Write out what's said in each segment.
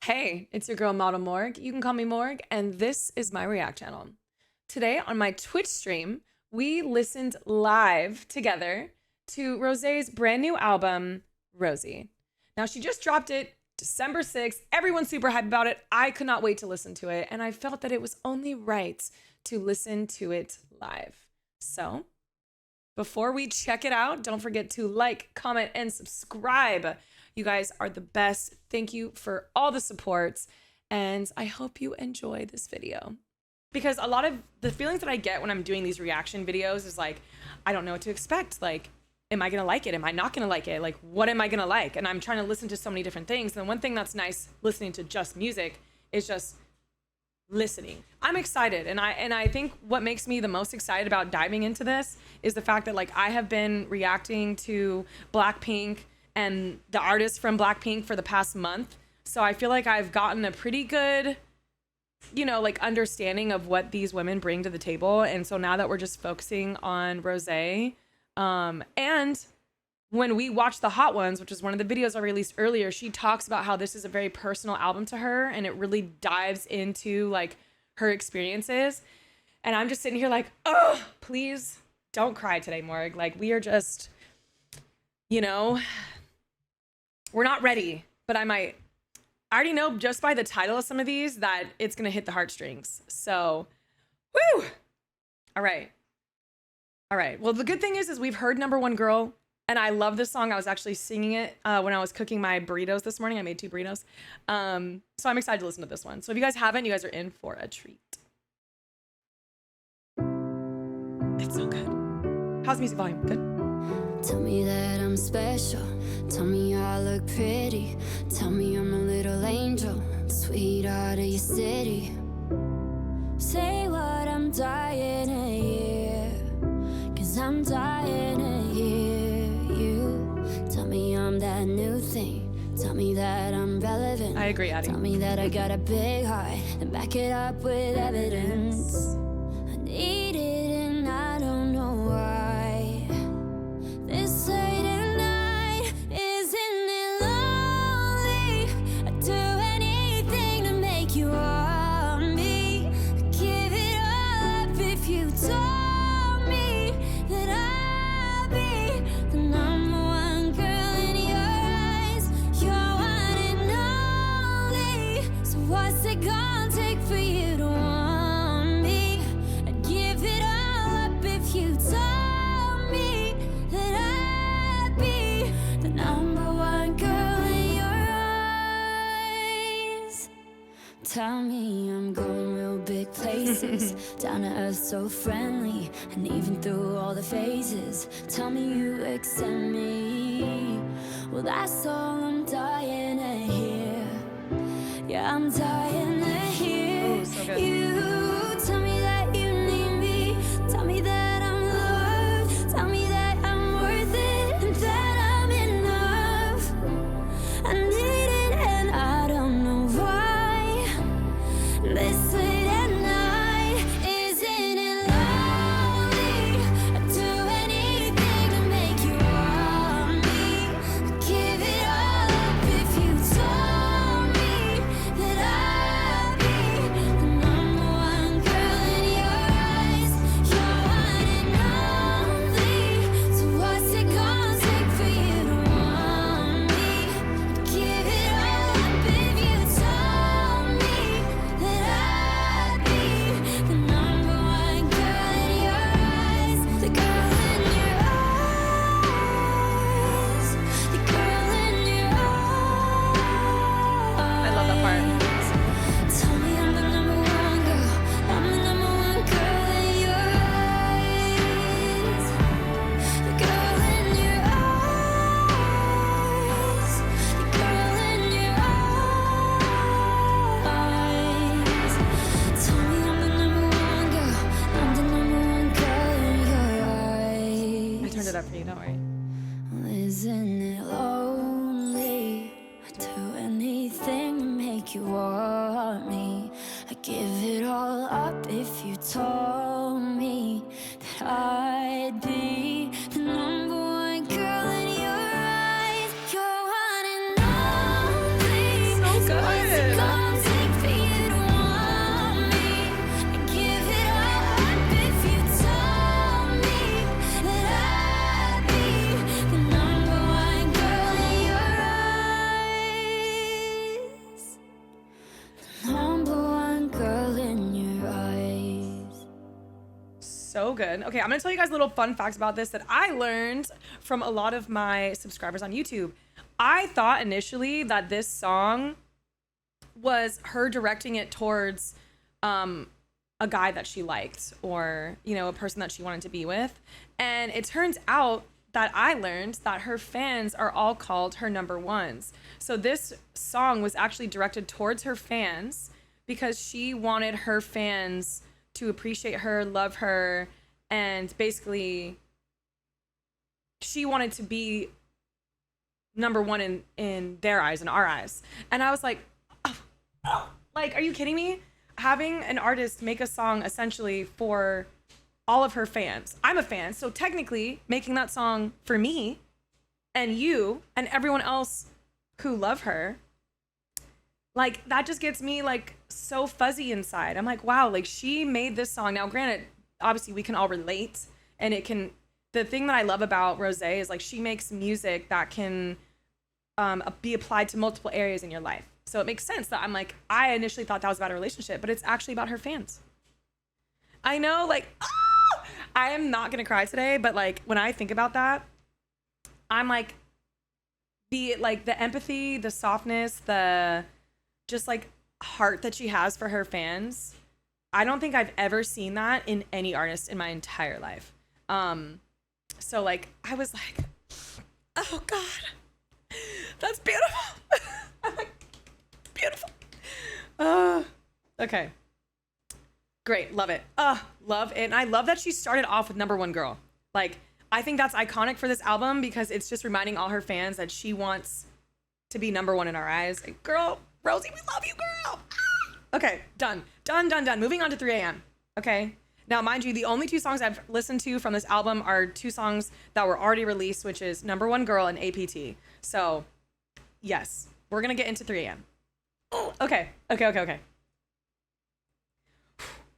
Hey, it's your girl Model Morg. You can call me Morg, and this is my React channel. Today on my Twitch stream, we listened live together to ROSÉ'S brand new album, Rosie. Now, she just dropped it December 6th. Everyone's super hyped about it. I could not wait to listen to it, and I felt that it was only right to listen to it live. So, before we check it out, don't forget to like, comment, and subscribe. You guys are the best. Thank you for all the supports, and I hope you enjoy this video. Because a lot of the feelings that I get when I'm doing these reaction videos is like, I don't know what to expect. Like, am I gonna like it? Am I not gonna like it? Like, what am I gonna like? And I'm trying to listen to so many different things. And one thing that's nice listening to just music is just listening. I'm excited, and I think what makes me the most excited about diving into this is the fact that like I have been reacting to Blackpink and the artists from Blackpink for the past month. So I feel like I've gotten a pretty good, you know, like understanding of what these women bring to the table. And so now that we're just focusing on Rosé, and when we watch the Hot Ones, which is one of the videos I released earlier, she talks about how this is a very personal album to her, and it really dives into like her experiences. And I'm just sitting here like, oh, please don't cry today, Morg. Like, we are just, you know, we're not ready, but I already know just by the title of some of these that it's going to hit the heartstrings. So, woo! All right. All right. Well, the good thing is we've heard Number One Girl, and I love this song. I was actually singing it when I was cooking my burritos this morning. I made 2 burritos. So I'm excited to listen to this one. So if you guys haven't, you guys are in for a treat. It's so good. How's the music volume? Good? Tell me that I'm special. Tell me I look pretty. Tell me I'm a little angel, sweetheart of your city. Say what I'm dying to hear, 'cause I'm dying to hear you. Tell me I'm that new thing. Tell me that I'm relevant. I agree, Addie. Tell me that I got a big heart and back it up with evidence. I need it and I don't know why. This late at night, isn't it lonely? I'd do anything to make you want me. I'd give it all up if you told me that I'd be the number one girl in your eyes. You're one and only. So what's it gonna take for you to want me? I'd give it all up if you told me that I'd be the number one girl in your eyes. Tell me I'm going real big places. Down to earth, so friendly, and even through all the phases. Tell me you accept me. Well, that's all I'm dying to hear. Yeah, I'm dying to hear. Oh, so good. You tell me that you need me. Tell me that I'm loved. Tell me that I'm worth it and that I'm enough. I need it and I don't know why. This late at night, isn't it lonely? I'd do anything to make you want me. I'd give it all up if you told me that I'd be the number one girl in your eyes. You're one and only. So what's it gonna take for you to want me? I'd give it all up if you told me that I'd be the number one girl in your eyes. The girl in your eyes. The girl in your eyes. I love that part. Tell me I'm the number one girl. I'm the number one girl in your eyes. The girl in your eyes. The girl in your eyes. Tell me I'm the number one girl. I'm the number one girl in your eyes. I turned it up for you, don't worry. Isn't it lonely? I'd do anything to make you want me. I'd give it all up if you told me that I'd be the number one girl in your eyes. You're one and only. So So what's it good. so good. Okay, I'm gonna tell you guys little fun facts about this that I learned from a lot of my subscribers on YouTube. I thought initially that this song was her directing it towards a guy that she liked, or, you know, a person that she wanted to be with. And it turns out that I learned that her fans are all called her number ones. So this song was actually directed towards her fans because she wanted her fans to appreciate her, love her, and basically she wanted to be number one in their eyes and our eyes. And I was like, like, are you kidding me? Having an artist make a song essentially for all of her fans. I'm a fan, so technically making that song for me and you and everyone else who love her, like, that just gets me like so fuzzy inside. I'm like, wow, like she made this song. Now, granted, obviously we can all relate, and it can, the thing that I love about Rosé is like she makes music that can be applied to multiple areas in your life. So it makes sense that I'm like, I initially thought that was about a relationship, but it's actually about her fans. I know, like, I am not gonna cry today, but like when I think about that, I'm like, the empathy, the softness, the just like heart that she has for her fans. I don't think I've ever seen that in any artist in my entire life. So like I was like, oh God, that's beautiful. I'm like, beautiful. Okay. Great. Love it. Love it. And I love that she started off with number one girl. Like, I think that's iconic for this album because it's just reminding all her fans that she wants to be number one in our eyes. Like, girl, Rosie, we love you, girl. Okay, done. Moving on to 3 a.m. Okay. Now, mind you, the only 2 songs I've listened to from this album are 2 songs that were already released, which is Number One Girl and APT. So, yes, we're going to get into 3 a.m. Okay.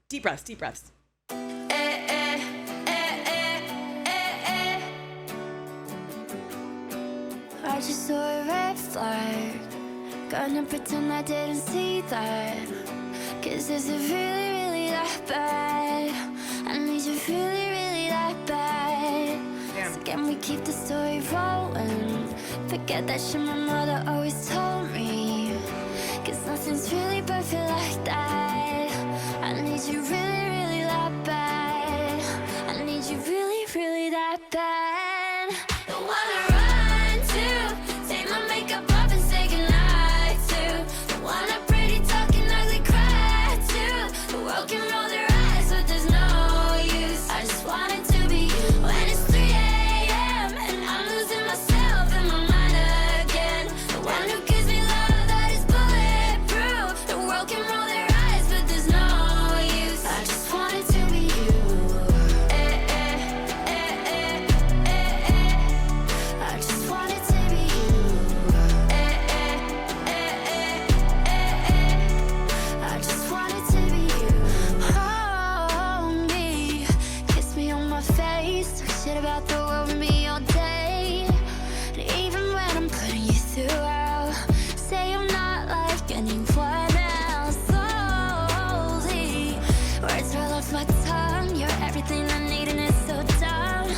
Deep breaths. I just saw a red flag. Gonna pretend I didn't see that. Cause is it really, really that bad? I need you really, really that bad. Damn. So can we keep the story rolling? Forget that shit my mother always told me. Cause nothing's really perfect like that. I need you really, really that bad. I need you really, really that bad. The one I run to, take my makeup off and say goodnight to. The one I pretty talking ugly cry to. The world can roll their eyes but there's no use. I just want it to be you. When it's 3 a.m. and I'm losing myself in my mind again. The one who gives me love that is bulletproof. The world can roll their eyes but there's no use. I just want it to be you. I just want it to be you. I just want it to be you. Hold me, kiss me on my face, talk shit about the world with me all day. And even when I'm putting you through hell, say I'm not like anyone else. Slowly, words roll off my tongue. You're everything I need and it's so dumb.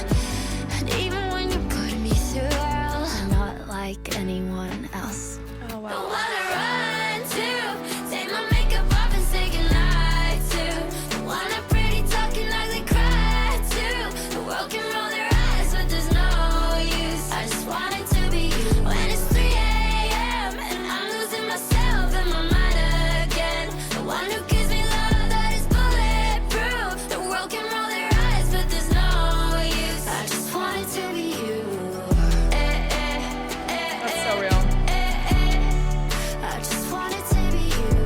And even when you're putting me through hell, I'm not like anyone else. Oh, The wow. one I run to, take my makeup off and say goodnight to. The one I pretty talking ugly cry to. The world can roll their eyes but there's no use. I just want it to be you. When it's 3 a.m. and I'm losing myself in my mind again. The one who gives me love that is bulletproof. The world can roll their eyes but there's no use. I just want it to be you. That's so real. I just want it to be you.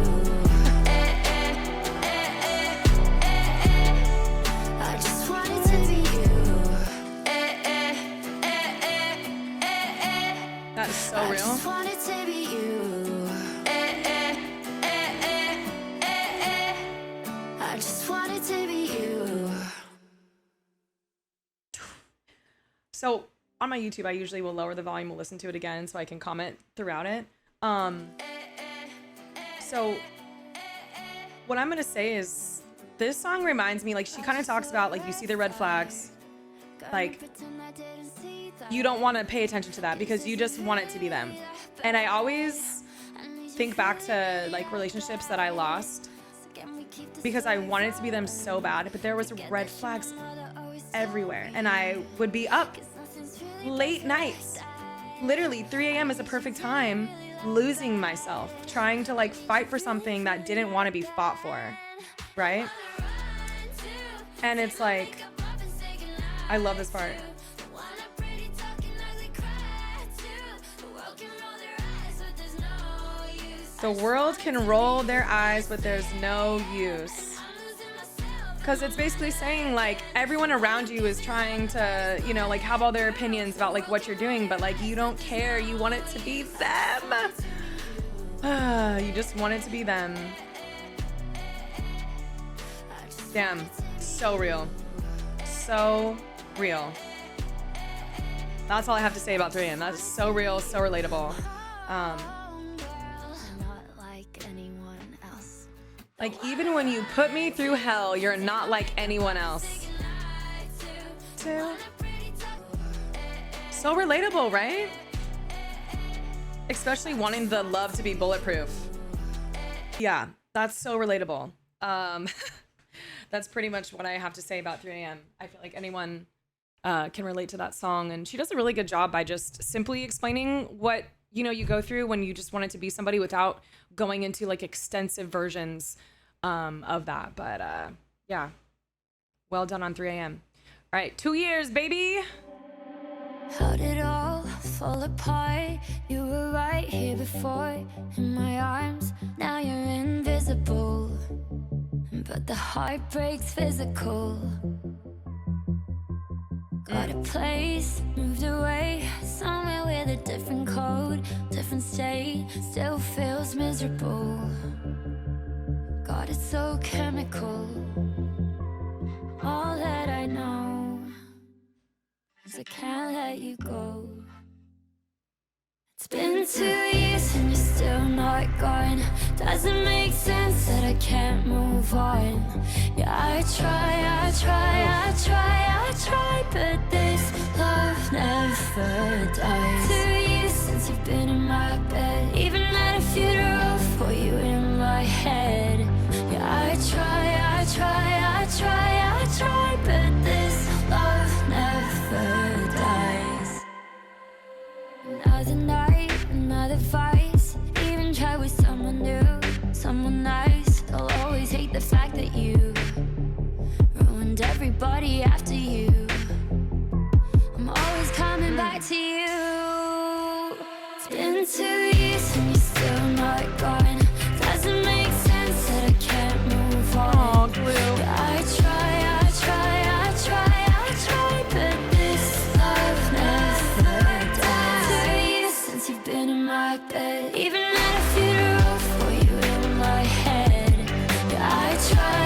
I just want it to be you. That is so I real. just want it to be you. I just want it to be you. So on my YouTube, I usually will lower the volume, will listen to it again so I can comment throughout it. So what I'm gonna say is This song reminds me, like, she kind of talks about, like, you see the red flags, like, you don't want to pay attention to that because you just want it to be them. And I always think back to, like, relationships that I lost because I wanted to be them so bad, but there was red flags everywhere. And I would be up late nights. Literally 3 a.m. is a perfect time, losing myself, trying to, like, fight for something that didn't want to be fought for, right? And it's like, I love this part. The world can roll their eyes, but there's no use. Because it's basically saying, like, everyone around you is trying to, you know, like, have all their opinions about, like, what you're doing, but, like, you don't care. You want it to be them. You just want it to be them. Damn. So real. So real. That's all I have to say about 3 a.m. That's so real, so relatable. Like, even when you put me through hell, you're not like anyone else. So relatable, right? Especially wanting the love to be bulletproof. Yeah, that's so relatable. That's pretty much what I have to say about 3 a.m. I feel like anyone can relate to that song. And she does a really good job by just simply explaining what, you know, you go through when you just want it to be somebody without going into, like, extensive versions of that. But yeah, well done on 3 a.m. All right, 2 years, baby. How did it all fall apart? You were right here before, in my arms. Now you're invisible, but the heartbreak's physical. Got a place, moved away, somewhere with a different code, different state, still feels miserable. God, it's so chemical. All that I know is I can't let you go. It's been 2 years and you're still not gone. Doesn't make sense that I can't move on. Yeah, I try, but this love never dies. 2 years since you've been in my bed, even at a funeral for you in my head. Yeah, I try, but this love never dies. Another night, another vice. Even try with someone new, someone nice. They'll always hate the fact that you ruined everybody after you. I'm always coming back to you. It's been 2 years and you're still not gone. Doesn't make sense that I can't move on. Oh, Gloup. Yeah, I try, but this love never dies. 2 years since you've been in my bed, even at a funeral for you in my head. Yeah, I try,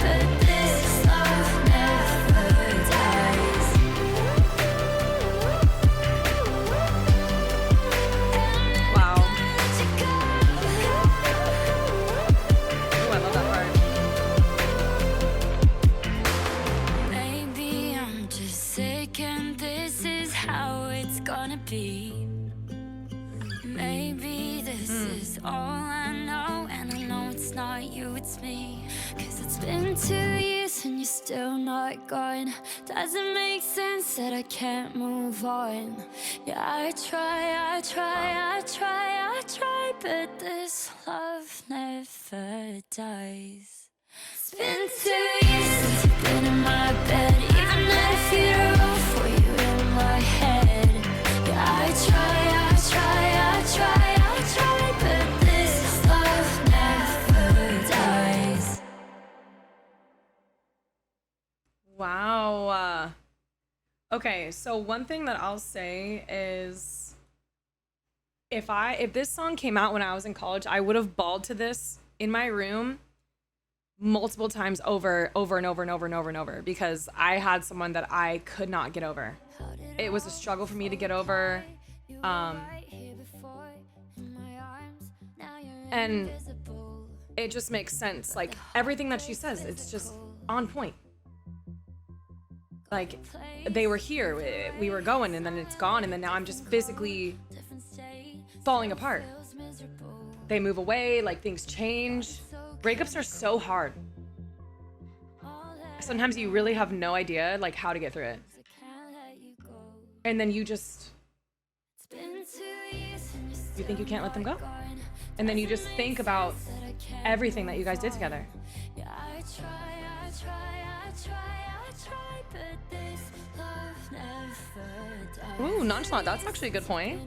but this love never dies. Wow. Ooh, I love that part. Maybe I'm just sick and this is how it's gonna be. Maybe this is all I know, and I know it's not you, it's me. Cause it's been 2 years and you're still not gone. Doesn't make sense that I can't move on. Yeah, I try, but this love never dies. It's been 2 years since you've been in my bed, even at a funeral for you in my head. Yeah, I try, but this love never dies. Wow. Okay, so one thing that I'll say is if this song came out when I was in college, I would have bawled to this in my room multiple times over and over because I had someone that I could not get over. It was a struggle for me to get over. And it just makes sense. Like everything that she says, it's just on point. Like they were here, we were going, and then it's gone, and then now I'm just physically falling apart. They move away, like things change. Breakups are so hard. Sometimes you really have no idea like how to get through it. And then you just, you think you can't let them go. And then you just think about everything that you guys did together. Ooh, nonchalant, that's actually a good point.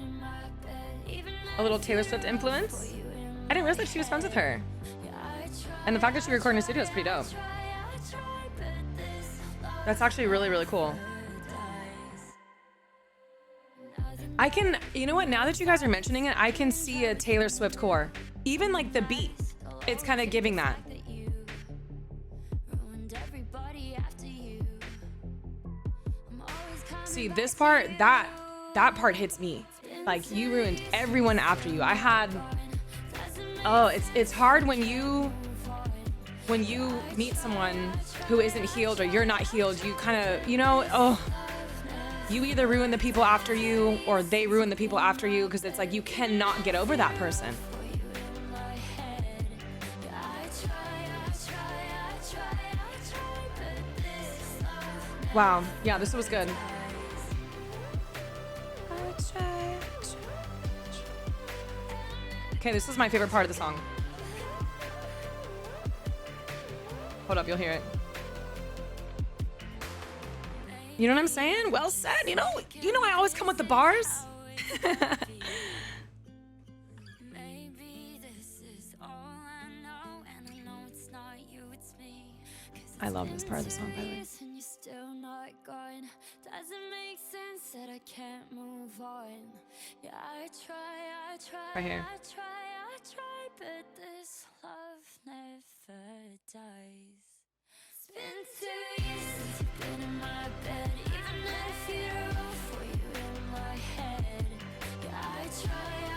A little Taylor Swift influence. I didn't realize that she was friends with her. And the fact that she recorded in a studio is pretty dope. That's actually really, really cool. I can, you know what, now that you guys are mentioning it, I can see a Taylor Swift core. Even like the beat, it's kind of giving that. See, this part, that part hits me. Like, you ruined everyone after you. I had, oh, it's hard when you meet someone who isn't healed or you're not healed. You kind of, you know, oh, you either ruin the people after you or they ruin the people after you, because it's like you cannot get over that person. Wow, yeah, this was good. Okay, this is my favorite part of the song. Hold up, you'll hear it. You know what I'm saying? Well said. You know I always come with the bars. I love this part of the song, by the way. Right here. But this love never dies. It's been 2 years since you've been in my bed. Even at a funeral for you in my head. Yeah, I try,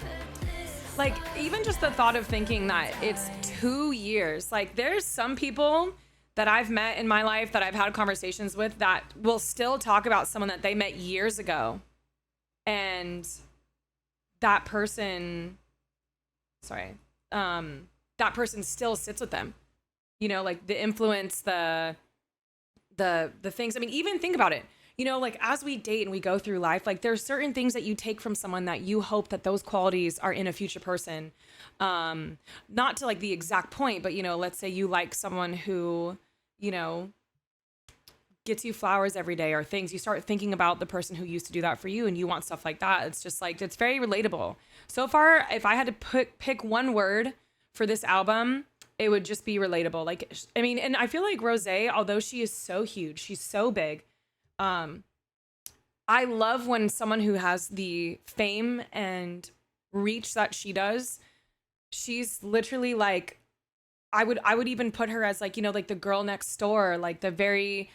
but this. Like, even just the thought of thinking that it's 2 years. Like, there's some people that I've met in my life that I've had conversations with that will still talk about someone that they met years ago. And that person, that person still sits with them. You know, like the influence, the things. I mean, even think about it. You know, like as we date and we go through life, like there's certain things that you take from someone that you hope that those qualities are in a future person. Not to like the exact point, but you know, let's say you like someone who, you know, gets you flowers every day or things. You start thinking about the person who used to do that for you and you want stuff like that. It's just like, it's very relatable. So far, if I had to pick one word for this album, it would just be relatable. Like, I mean, and I feel like Rosé, although she is so huge, she's so big. I love when someone who has the fame and reach that she does, she's literally like, I would even put her as like, you know, like the girl next door, like the very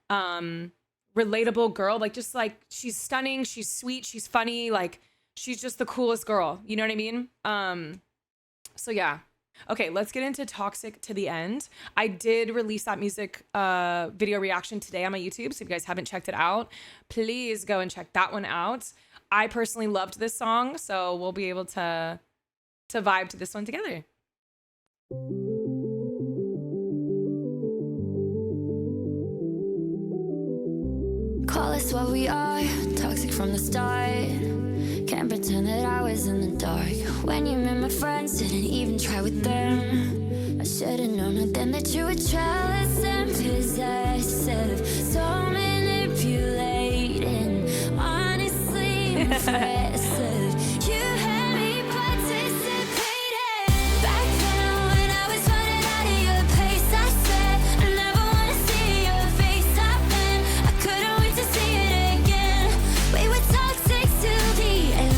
relatable girl, like just like she's stunning, she's sweet, she's funny, like she's just the coolest girl, you know what I mean? So yeah. Okay, let's get into Toxic to the End. I did release that music video reaction today on my YouTube, so if you guys haven't checked it out, please go and check that one out. I personally loved this song, so we'll be able to vibe to this one together. Call us what we are, toxic from the start. Can't pretend that I was in the dark. When you met my friends, didn't even try with them. I should've known it then that you were jealous and possessive. So manipulating, honestly impressive. You had me participating. Back then when I was running out of your pace, I said I never wanna see your face. I've been, I couldn't wait to see it again. We were toxic till the end.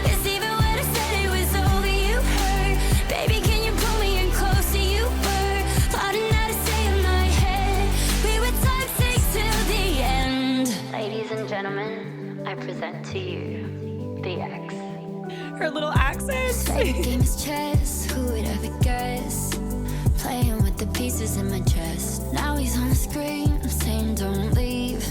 Yes, even when I said it was over, you heard. Baby, can you pull me in closer? You were plotting how to stay in my head. We were toxic till the end. Ladies and gentlemen, I present to you the X. Her little accents. Favorite game is chess, who would ever guess? Playing with the pieces in my chest. Now he's on the screen, I'm saying don't leave.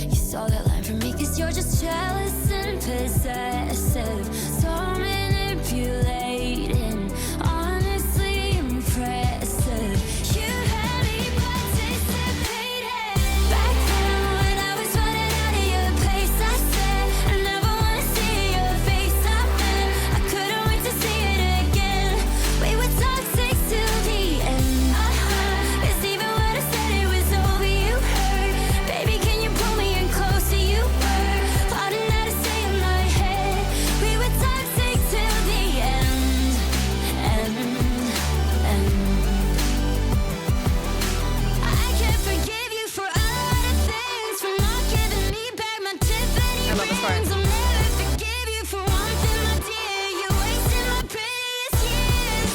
You saw that line from me cause you're just jealous and possessive. So manipulating, honestly impressive. You had me participating. Back then when I was running out of your place, I said I never wanna see your face. I meant I couldn't wait to see it again. We were toxic till the end. It's even when I said it was over, you hurt. Baby, can you pull me in closer? You were plotting how to stay in my head. We were toxic till the end. I can't forgive you for a lot of things, for not giving me back my Tiffany I love this part. rings. I'll never forgive you for one thing, my dear. You wasted my prettiest years.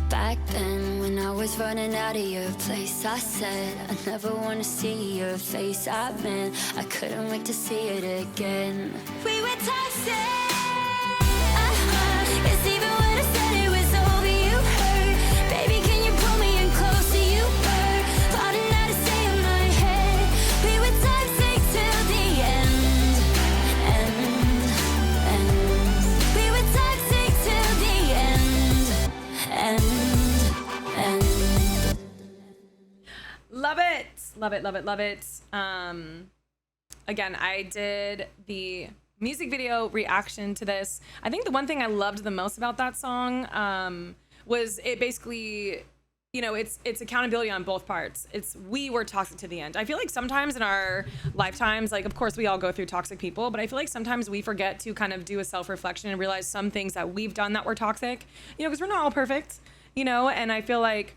Back then, when I was running out of your place, I said I never wanna see your face. I meant I couldn't wait to see it again. We were toxic. It's even when I said it was over, you hurt. Baby, can you pull me in closer? You were plotting how to stay in my head. We were toxic till the end. We were toxic till the end. Love it. Love it, love it, love it. Again, I did the music video reaction to this. I think the one thing I loved the most about that song was it basically, you know, it's accountability on both parts. It's we were toxic to the end. I feel like sometimes in our lifetimes, like of course we all go through toxic people, but I feel like sometimes we forget to kind of do a self-reflection and realize some things that we've done that were toxic, you know, because we're not all perfect, you know, and I feel like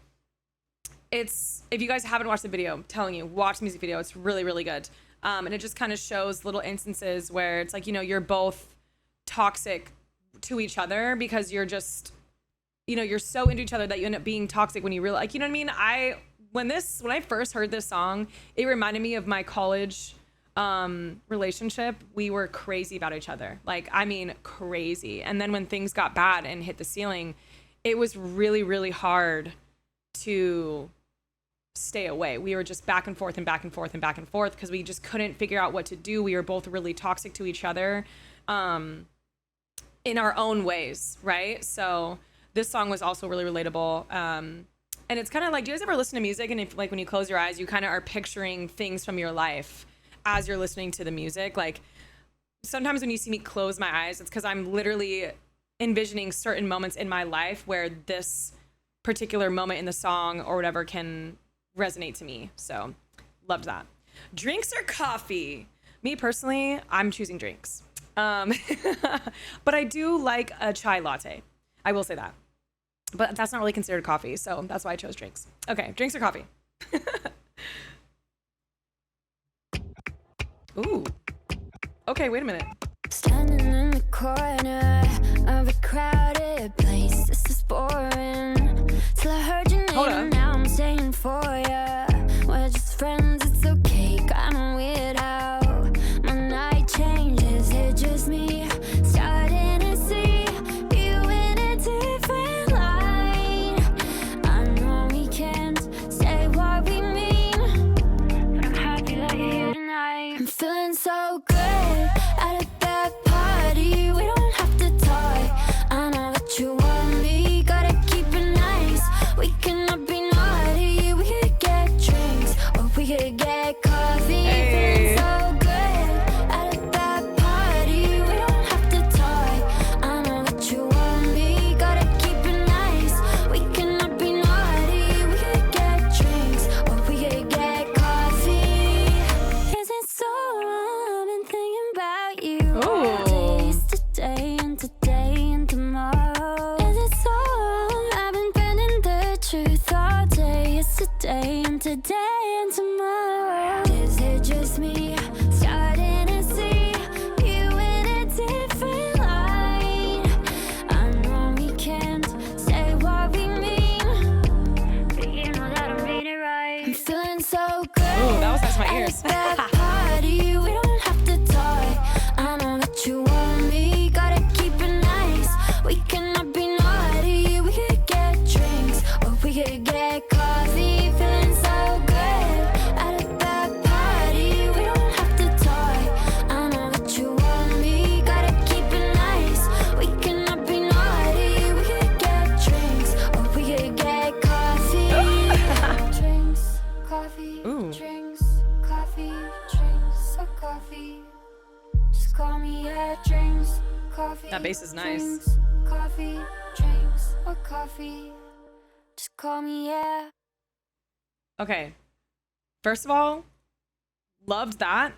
it's, if you guys haven't watched the video, I'm telling you, watch the music video. It's really, really good. And it just kind of shows little instances where it's like, you know, you're both toxic to each other because you're just, you know, you're so into each other that you end up being toxic when you realize, like, you know what I mean? When I first heard this song, it reminded me of my college relationship. We were crazy about each other. Like, I mean, crazy. And then when things got bad and hit the ceiling, it was really, really hard to stay away. We were just back and forth and back and forth and back and forth because we just couldn't figure out what to do. We were both really toxic to each other in our own ways, right? So this song was also really relatable. And it's kind of like, do you guys ever listen to music and if like when you close your eyes, you kind of are picturing things from your life as you're listening to the music? Like sometimes when you see me close my eyes, it's because I'm literally envisioning certain moments in my life where this particular moment in the song or whatever can resonate to me. So loved that. Drinks or coffee? Me personally, I'm choosing drinks. But I do like a chai latte. I will say that. But that's not really considered coffee, so that's why I chose drinks. Okay, drinks or coffee? Ooh. Okay, wait a minute. Standing in the corner of a crowded place. This is boring. Till I heard your name, and now I'm staying for ya. We're just friends, it's okay. Kinda weird how my night changes. It's just me starting to see you in a different light. I know we can't say what we mean, but I'm happy that you're here tonight. I'm feeling so good at a bad party. We don't have to coffee. That bass is nice. Drinks, coffee, drinks, or coffee. Just call me, yeah. Okay. First of all, loved that.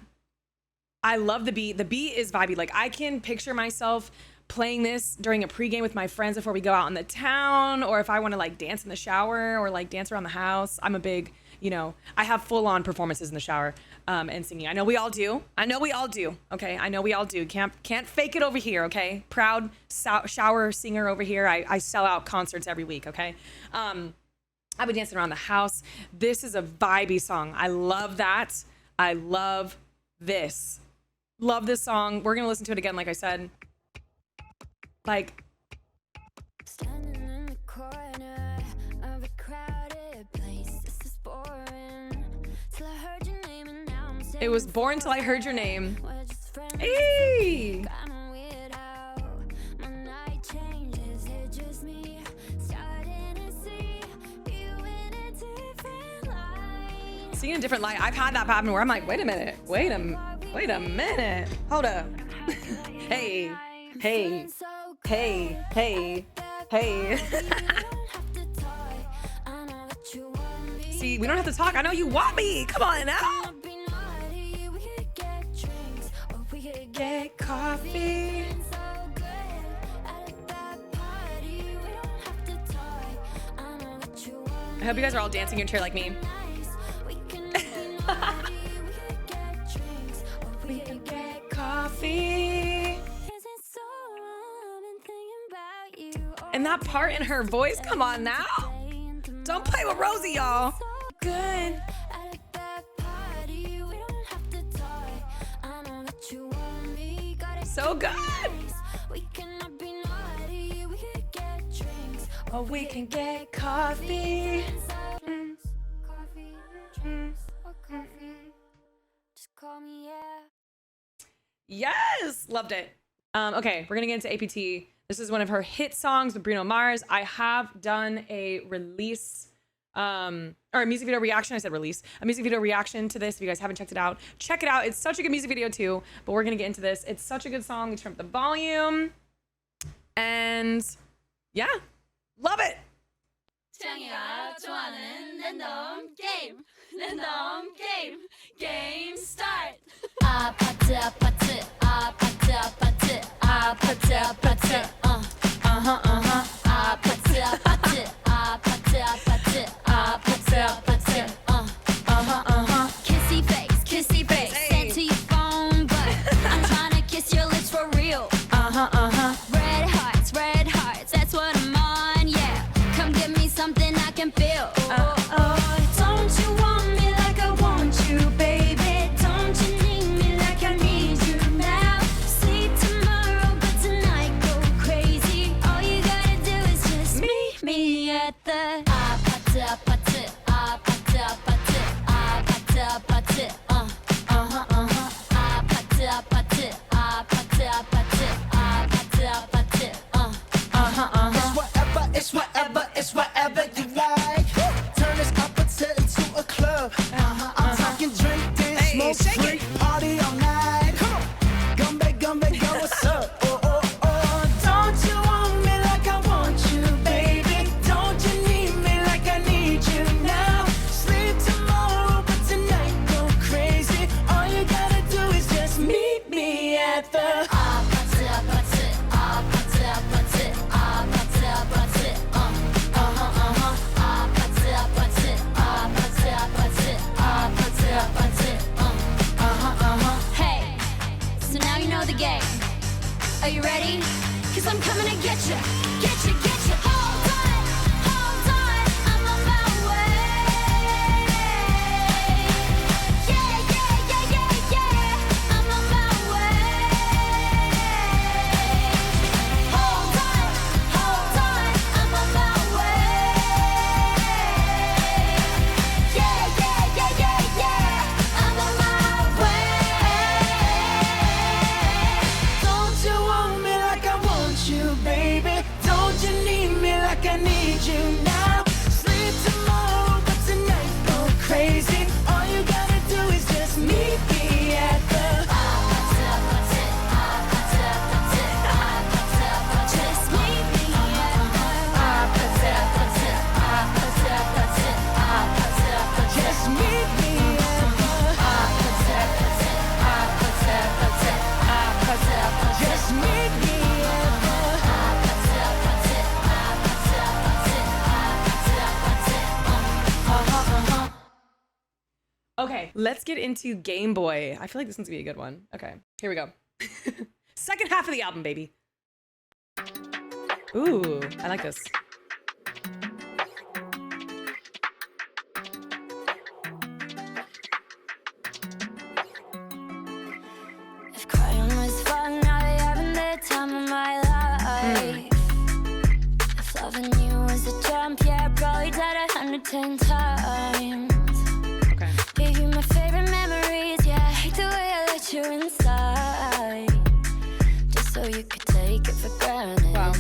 I love the beat. The beat is vibey. Like, I can picture myself playing this during a pregame with my friends before we go out in the town, or if I want to like dance in the shower or like dance around the house. I'm a big, you know, I have full-on performances in the shower and singing. I know we all do. Okay, I know we all do. Can't fake it over here. Okay, proud shower singer over here. I sell out concerts every week. Okay. I've been dancing around the house. This is a vibey song. I love that. I love this. Love this song. We're gonna listen to it again, like I said. Like, Standing in the corner of a crowded place. This is boring. Till I heard your name and now I'm it was born till I heard your name. We're just friends. Hey! Kinda weird how my night changes. It's just me starting to see you in a different light. Seeing a different light. I've had that happen where I'm like, wait a minute. Hold up. Hey. See, we don't have to talk. I know you want me. Come on now. Get coffee. I hope you guys are all dancing in your chair like me. We can get coffee. And that part in her voice, come on now. Don't play with Rosie, y'all. Good. So good. Oh, we can get coffee. Just call me, yeah. Yes, loved it. Okay, we're gonna get into APT. This is one of her hit songs with Bruno Mars. I have done a release, or a music video reaction. I said release. A music video reaction to this. If you guys haven't checked it out, check it out. It's such a good music video too, but we're gonna get into this. It's such a good song. We turn up the volume. And yeah, love it. 창이가 좋아하는 랜덤 게임 게임 스타트 아파트 아파트 아파트 아파트 아파트 아파트 아파트 아파트 아파트 아파트 아파트 kissy face sent to your phone but I'm trying to kiss your lips for real red hearts that's what I'm on yeah come give me something I can feel Don't you want me like I want you, baby? Don't you need me like I need you now? Sleep tomorrow, but tonight go crazy. All you gotta do is just meet me at the 아파트 아파트 아파트 아파트 아파트 아파트 아파트 아파트 아파트 아파트 아파트 It's whatever you like. Turn this opposite into a club. I'm talking drink, dance, Hey, smoke, shake drink, party all night. Come on, come back, go, what's up? Don't you want me like I want you, baby? Don't you need me like I need you now? Sleep tomorrow, but tonight go crazy. All you gotta do is just meet me at the 아파트 아파트 아파트 아파트 아파트 아파트 아파트 아파트 아파트 아파트 아파트 아파트 Hey, so now you know the game. Are you ready? Cause I'm coming to get you. Hold on, I'm on my way. Yeah, I'm on my way. Hold on, I'm on my way. Yeah, I'm on my way. Don't you want me like I want you, baby? Don't you need Let's get into Game Boy. I feel like this one's gonna be a good one. Okay, here we go. Second half of the album, baby. Ooh, I like this. If crying was fun, now they having the time of my life. If loving you was a jump, yeah, I probably died 110 times. Okay. Gave you my favorite memories, yeah, I hate the way I let you inside. Just so you could take it for granted. Wow.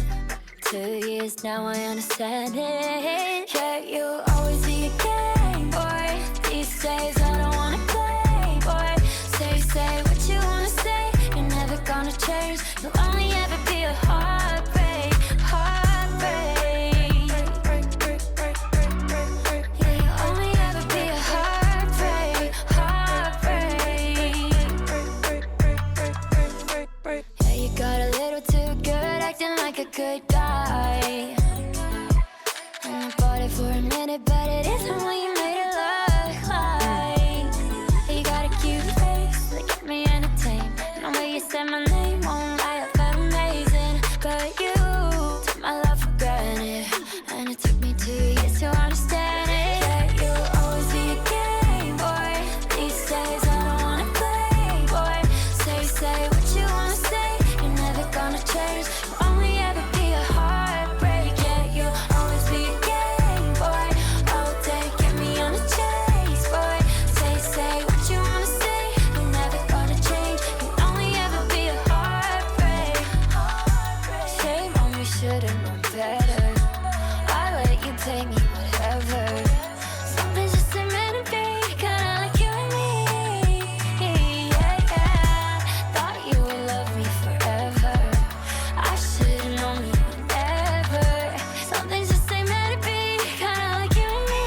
2 years now, I understand it. Yeah, you'll always be a game boy. These days, I don't wanna play, boy. Say what you wanna say. You're never gonna change. You'll only ever be a heartbreak, heartbreak. Yeah, you'll only ever be a heartbreak, heartbreak. Yeah, you got a little too good, acting like a good guy. And I bought it for a minute, but it isn't what you made it look like. You got a cute face that kept me entertained. And the way you said my name won't lie, I felt amazing. But you took my love for granted, and it took me 2 years to understand it. Yeah, you'll always be a game boy. These days I don't wanna play, boy. Say what you wanna say. You're never gonna change. You'll only ever be a heartbreak. Yeah, you'll always be a game boy. All day, get me on a chase, boy. Say what you wanna say. You're never gonna change. You'll only ever be a heartbreak. Shame on me, should've known better. I let you take me whatever. Something's just a meant to be, kinda like you and me. Yeah. Thought you would love me forever. I should've known you would never. Something's just a meant to be, kinda like you and me.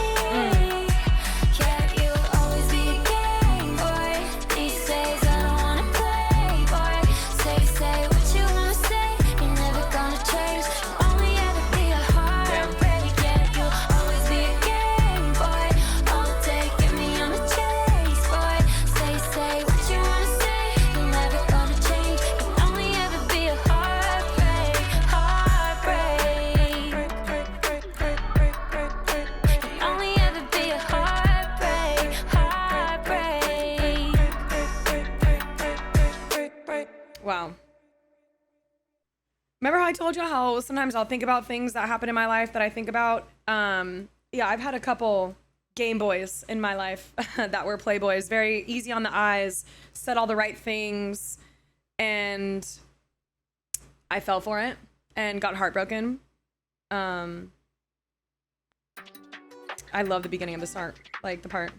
Yeah, you'll always be a game boy. These days I don't wanna play, boy. Say what you wanna say. You're never gonna change. You'll only ever be a heartbreak. Yeah, you'll always be a game boy. All day, get me on a chase, boy. Say what you wanna say. You're never gonna change. You'll only ever be a heartbreak, heartbreak. You'll only ever be a heartbreak, heartbreak. Wow. Remember how I told you how sometimes I'll think about things that happen in my life that I think about? Yeah, I've had a couple Game Boys in my life that were Playboys. Very easy on the eyes, said all the right things, and I fell for it and got heartbroken. I love the beginning of the start, like the part.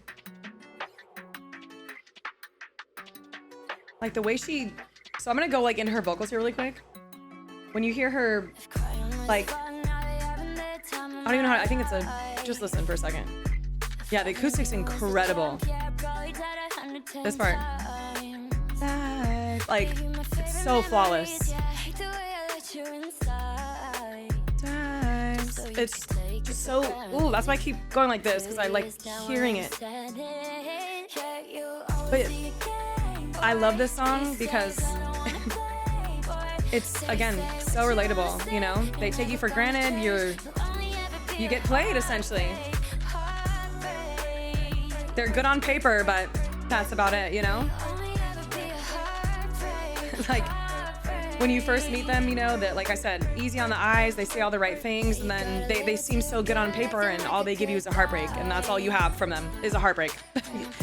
Like the way she... So I'm gonna go like into her vocals here really quick. When you hear her, like, I don't even know how, I think it's a, just listen for a second. Yeah, the acoustic's incredible. This part. Like, it's so flawless. It's just so, ooh, that's why I keep going like this, because I like hearing it. But I love this song because it's, again, so relatable, you know? They take you for granted, you get played, essentially. They're good on paper, but that's about it, you know? Like, when you first meet them, you know, that, like I said, easy on the eyes, they say all the right things, and then they seem so good on paper, and all they give you is a heartbreak, and that's all you have from them is a heartbreak.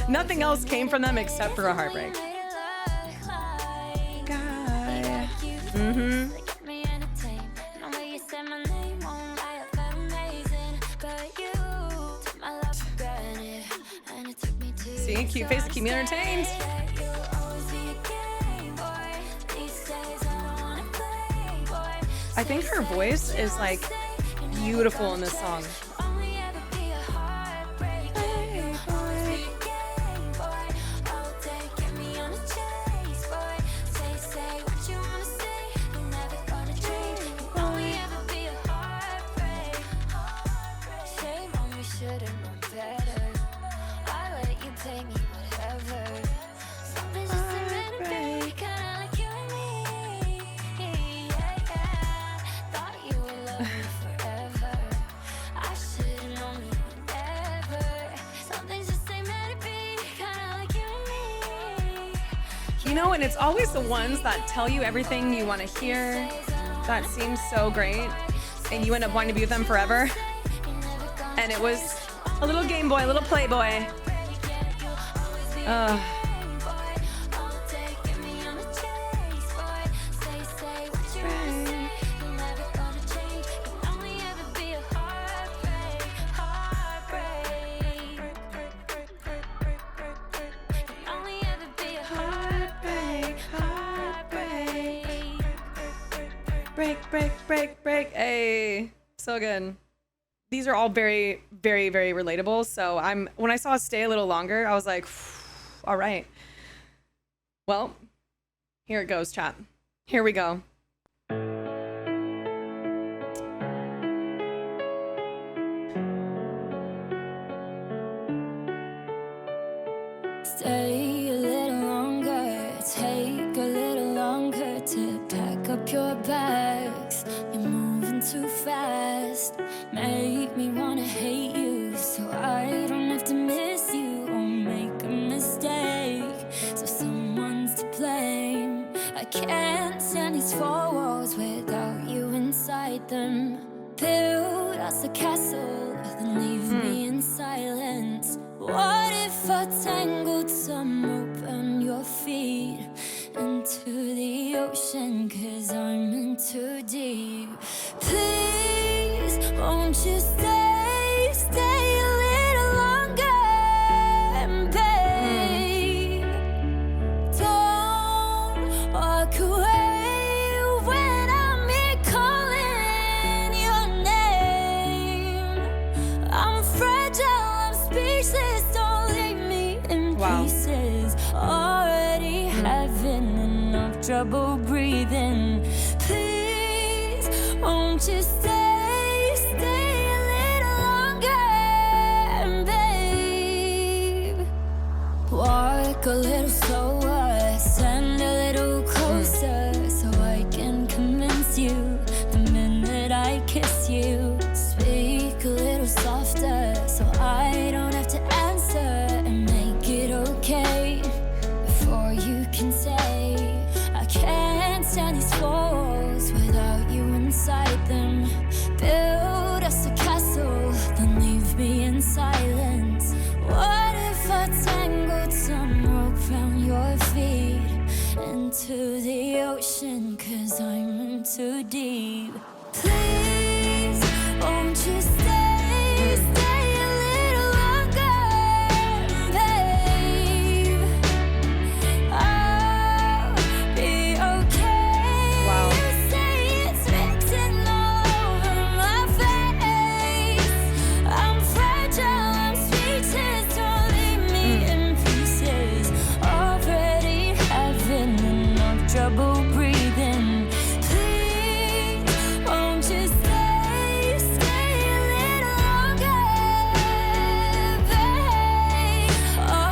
Nothing else came from them except for a heartbreak. Mm-hmm. See, cute face to keep me entertained. I think her voice is like beautiful in this song. Should've known better. I let you take me whatever. You know, and it's always the ones that tell you everything you want to hear. That seems so great. And you end up wanting to be with them forever. And it was a little Game Boy, a little Playboy. Break. Hey, so good. These are all very, very, very relatable. So when I saw Stay a Little Longer, I was like, all right. Well, here it goes, chat. Here we go. Stay a little longer, take a little longer to pack up your bags. You're moving too fast, make me wanna hate you, so I don't have to miss you or make a mistake. So someone's to blame. I can't stand these four walls without you inside them. Build us a castle, then leave me in silence. What if I tangled some rope around your feet into the ocean, 'cause I'm in too deep. Please, won't you stay a little longer, babe? Don't walk away when I'm here calling your name. I'm fragile, I'm speechless, don't leave me in pieces. Already having enough trouble breathing. Please, won't you stay a little longer, babe? Walk a little slower, stand a little closer, so I can convince you the minute I kiss you. Speak a little softer, so I don't have to answer, and make it okay before you can say I can't stand these walls without you inside them. Build us a castle, then leave me in silence. What if I tangled some rope around your feet into the ocean, 'cause I'm in too deep. Please, won't you stay a little longer, babe? I'll be okay. Wow. You say it's written all over my face. I'm fragile, I'm speechless, don't leave me in pieces. Already having enough trouble breathing. Please, won't you stay a little longer, babe? Oh,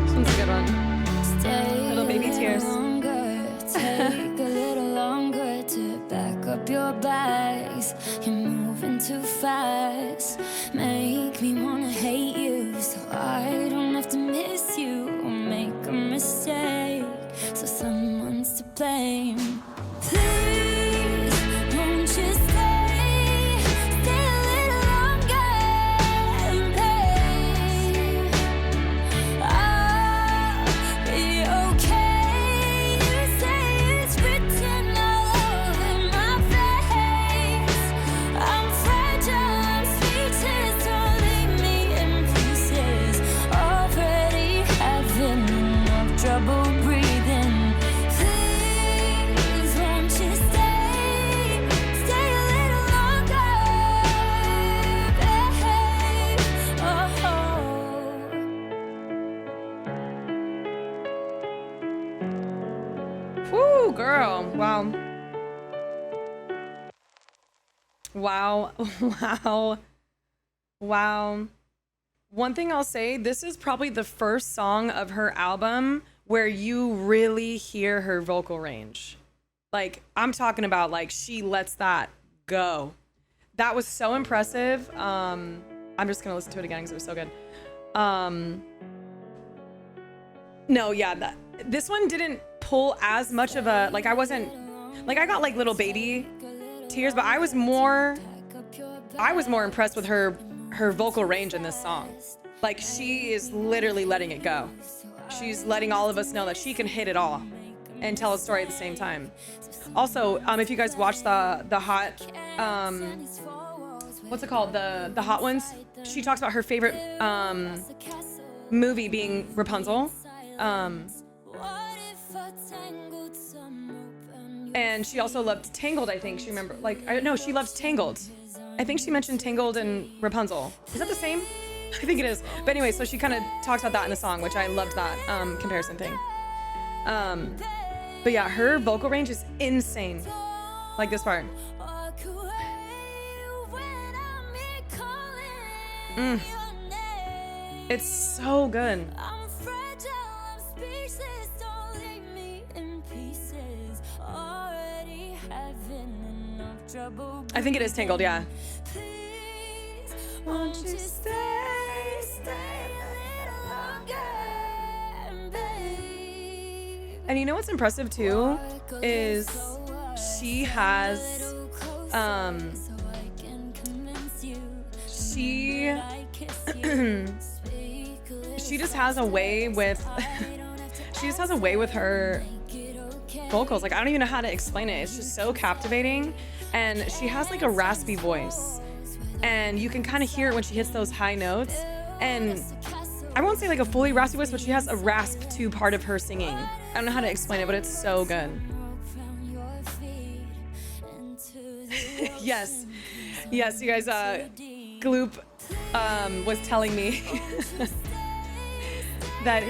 This one's a good one. Stay Little baby a little tears. longer, take a little longer to back up your bags. You're moving too fast, make me wanna hate you, so I don't have to miss you or make a mistake. So someone's to blame. Please, won't you stay a little longer, babe? I'll be okay. You say it's written all over my face. I'm fragile, I'm speechless, don't leave me in pieces. Already having enough trouble breathing. Please, won't you stay a little longer, babe? Oh. Woo, girl. Wow. Wow. Wow. Wow. One thing I'll say, this is probably the first song of her album where you really hear her vocal range. Like, I'm talking about, like, she lets that go. That was so impressive. I'm just gonna listen to it again because it was so good. No, yeah, this one didn't pull as much of a, like, I wasn't, like, I got like little baby tears, but I was more impressed with her vocal range in this song. Like, she is literally letting it go. She's letting all of us know that she can hit it all and tell a story at the same time. Also, if you guys watch the hot, what's it called? The Hot Ones. She talks about her favorite movie being Rapunzel. And she also loved Tangled, I think. She remembered, like, no, she loves Tangled. I think she mentioned Tangled and Rapunzel. Is that the same? I think it is. But anyway, so she kind of talks about that in the song, which I loved that comparison thing. But yeah, her vocal range is insane. Like this part. It's so good. I think it is Tangled, yeah. Won't you stay a little longer, babe? And you know what's impressive too is she has she just has a way with her vocals. Like, I don't even know how to explain it. It's just so captivating. And she has like a raspy voice, and you can kind of hear it when she hits those high notes. And I won't say like a fully raspy voice, but she has a rasp to part of her singing. I don't know how to explain it, but it's so good. Yes, you guys, Gloup was telling me that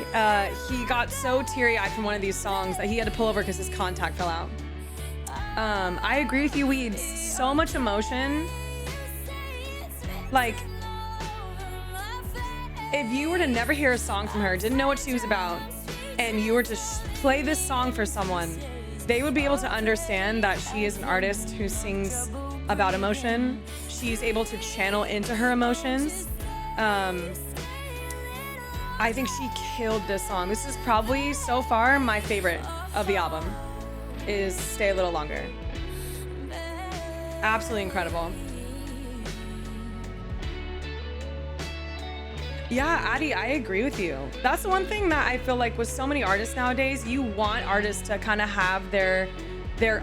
he got so teary-eyed from one of these songs that he had to pull over because his contact fell out. I agree with you, Weeds. So much emotion. Like, if you were to never hear a song from her, didn't know what she was about, and you were to play this song for someone, they would be able to understand that she is an artist who sings about emotion. She's able to channel into her emotions. I think she killed this song. This is probably, so far, my favorite of the album. Is Stay a Little Longer. Absolutely incredible. Yeah, Addie, I agree with you. That's the one thing that I feel like with so many artists nowadays, you want artists to kind of have their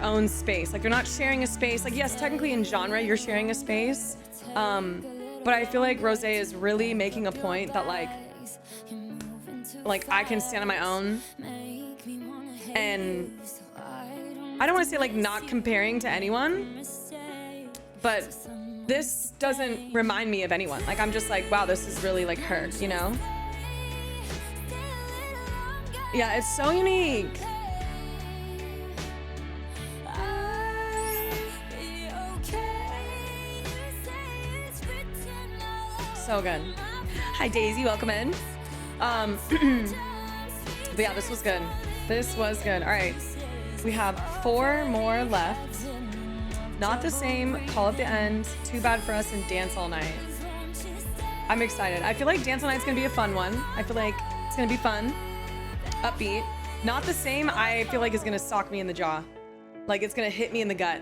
own space. Like, you're not sharing a space. Like, yes, technically in genre, you're sharing a space. But I feel like Rosé is really making a point that like I can stand on my own. And I don't want to say like not comparing to anyone, but this doesn't remind me of anyone. Like, I'm just like, wow, this is really like her, you know? Yeah, it's so unique. So good. Hi Daisy, welcome in. But yeah, this was good. This was good. All right. We have 4 more left. Not the Same, Call at the End, Too Bad for Us, and Dance All Night. I'm excited. I feel like Dance All Night's gonna be a fun one. I feel like it's gonna be fun, upbeat. Not the Same, I feel like is gonna sock me in the jaw. Like, it's gonna hit me in the gut.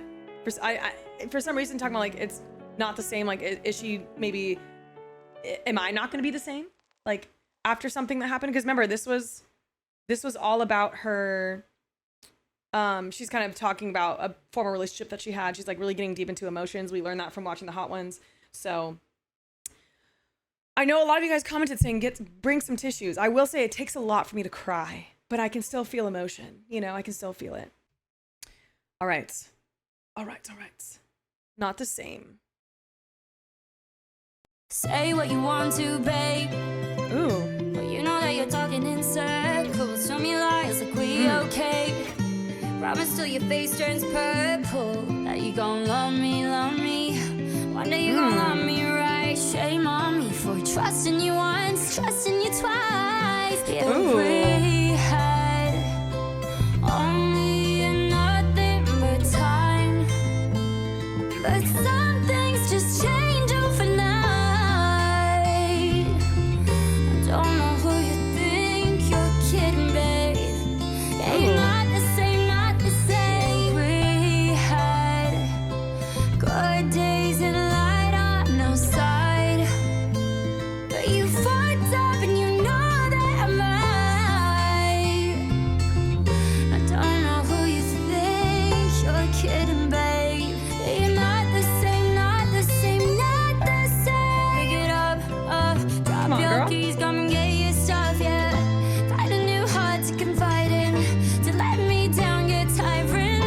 For some reason, talking about like it's not the same. Like, is she maybe? Am I not gonna be the same? Like, after something that happened? Because remember, this was all about her. She's kind of talking about a former relationship that she had. She's like really getting deep into emotions. We learned that from watching the Hot Ones. So I know a lot of you guys commented saying bring some tissues. I will say it takes a lot for me to cry, but I can still feel emotion. You know, I can still feel it. All right. Not the Same. Say what you want to, babe. Ooh. But you know that you're talking in circles. Show me lies like we okay. Promise till your face turns purple that you gon' love me. One day you gon' love me right. Shame on me for trusting you once, trusting you twice. Yeah, Ooh. we had only and nothing but time, but some things just change overnight. I don't know who you think you're kidding, babe. Yeah, you're not the same, not the same. We had good days and light on our side, but you fucked up and you know that I might. I don't know who you think you're kidding, babe. You're not the same, not the same, not the same. Pick it up, drop on, your girl. keys, come and get your stuff, yeah. Find a new heart to confide in. To let me down, get tiring.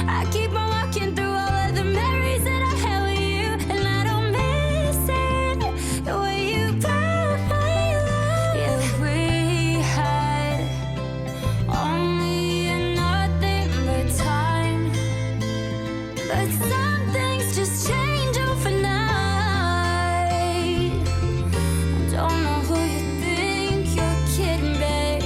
I keep on walking through all of the memories that I had with you, and I don't miss it. The way you brought my love. Yeah, we had only and nothing but time, but some things just change overnight. I don't know who you think you're kidding, babe.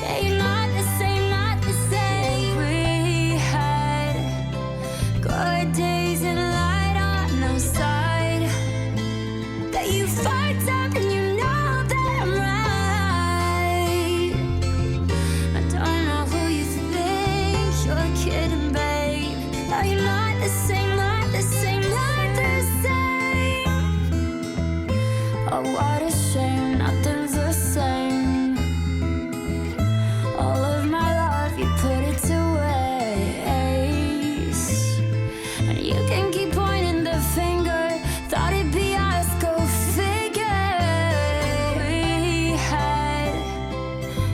Yeah, you're not the same, not the same. We had good days and light on our side, that you fucked up and you know that I'm right. I don't know who you think you're kidding, babe. No, you're not the same, not the same, not the same. Oh, what a shame, nothing's the same. All of my love, you put it to waste. And you can keep pointing the finger, thought it'd be us, go figure. We had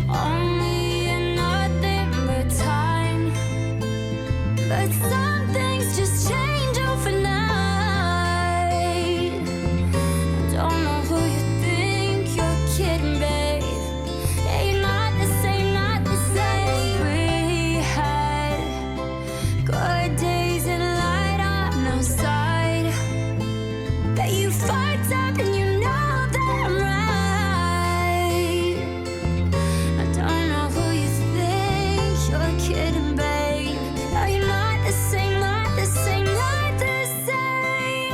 only and nothing but time, but some things just change overnight. I don't know who you think you're kidding, babe. Yeah, you're not the same, not the same. We had good days and light on our side, that you fucked up and you know that I'm right. I don't know who you think you're kidding, babe. No, you're not the same, not the same, not the same.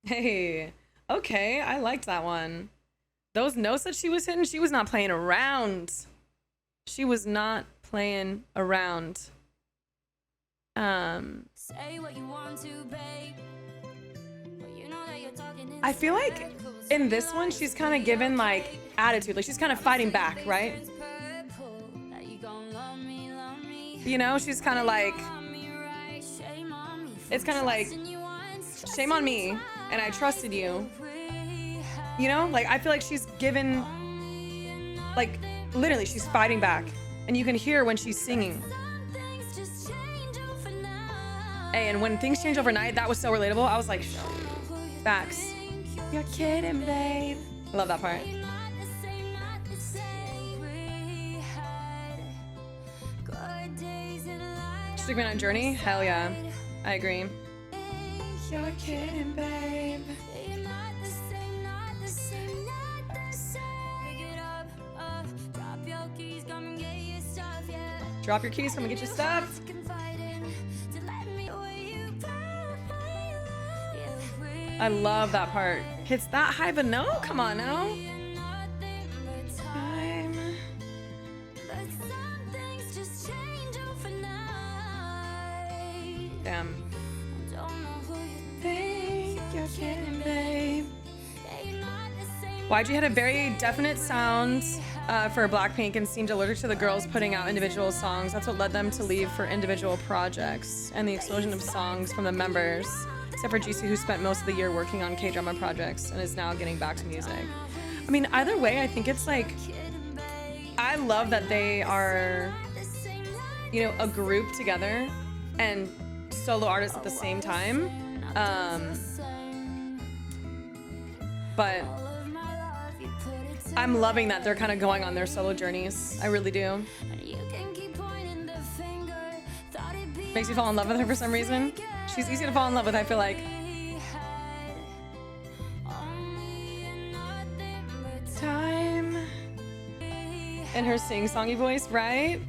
Hey, okay, I liked that one. Those notes that she was hitting, she was not playing around. She was not playing around. Say what you want to, babe. But you know that you're talking in I feel like in this one, she's kind of given like attitude, like she's kind of fighting back, right? purple, that you gon' love me, love me. You know, she's kind of like, Love me right, shame on me for it's kind of like, trusting you once, shame on me, and I trusted you. we had You know, like I feel like she's given, like literally, she's fighting back, and you can hear when she's singing. some things just change overnight. Hey, and when things change overnight, that was so relatable. I was like, facts. You're kidding, babe. I love that part. Not the same, not the same. We had good days and light She's taking me on a journey? Hell yeah. I agree. You're kidding, babe. You're not the same, not the same, not the same. Pick it up, drop your keys, come and get your stuff, yeah. Drop your keys, come and get your stuff. Confide in, to let me know where you brought my love. Yeah, we I love that part. Hits that high of a note? Come on now. and nothing but time. I'm But some things just change overnight. damn. Don't know who you Think you're kidding, babe. Yeah, you're not the same. YG had a very definite sound for Blackpink and seemed allergic to the girls putting out individual songs. That's what led them to leave for individual projects and the explosion of songs from the members, except for Jisoo, who spent most of the year working on K-drama projects and is now getting back to music. I mean, either way, I think it's like, I love that they are, you know, a group together and solo artists at the same time. But I'm loving that they're kind of going on their solo journeys. I really do. Makes me fall in love with her for some reason. She's easy to fall in love with, I feel like. Time. And her sing-songy voice, right?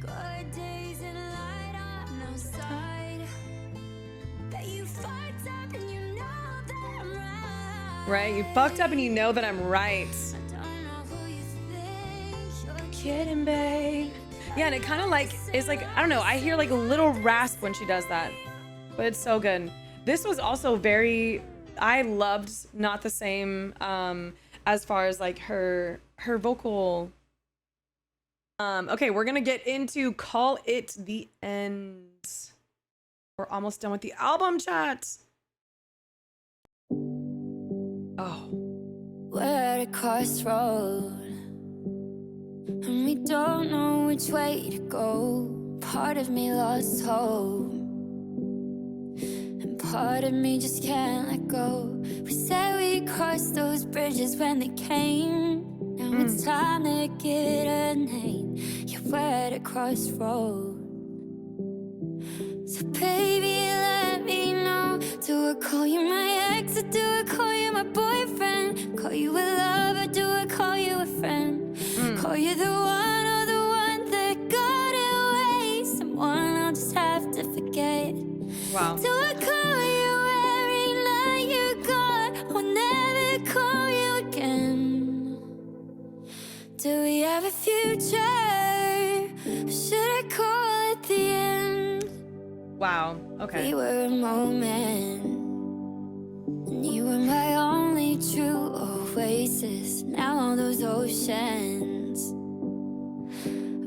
Right, you fucked up and you know that I'm right. Kidding, babe. Yeah, and it kind of like is like, I don't know, I hear like a little rasp when she does that, but it's so good. This was also very, I loved Not the Same as far as like her vocal. Okay, we're gonna get into Call It the End. We're almost done with the album chat. Oh. We're at a crossroad, and we don't know which way to go. Part of me lost hope, and part of me just can't let go. We said we crossed those bridges when they came. Now it's time to get a name. Yeah, we're at a crossroad. So baby, let me know. Do I call you my ex, or do I call you my boyfriend? Call you a lover, do I call you a friend? Call you the one, or the one that got away? Someone I'll just have to forget. Wow. Do I call you every night you're gone? I'll never call you again. Do we have a future? Or should I call it the end? Wow. Okay. We were a moment, and you were my only true oasis. Now all those oceans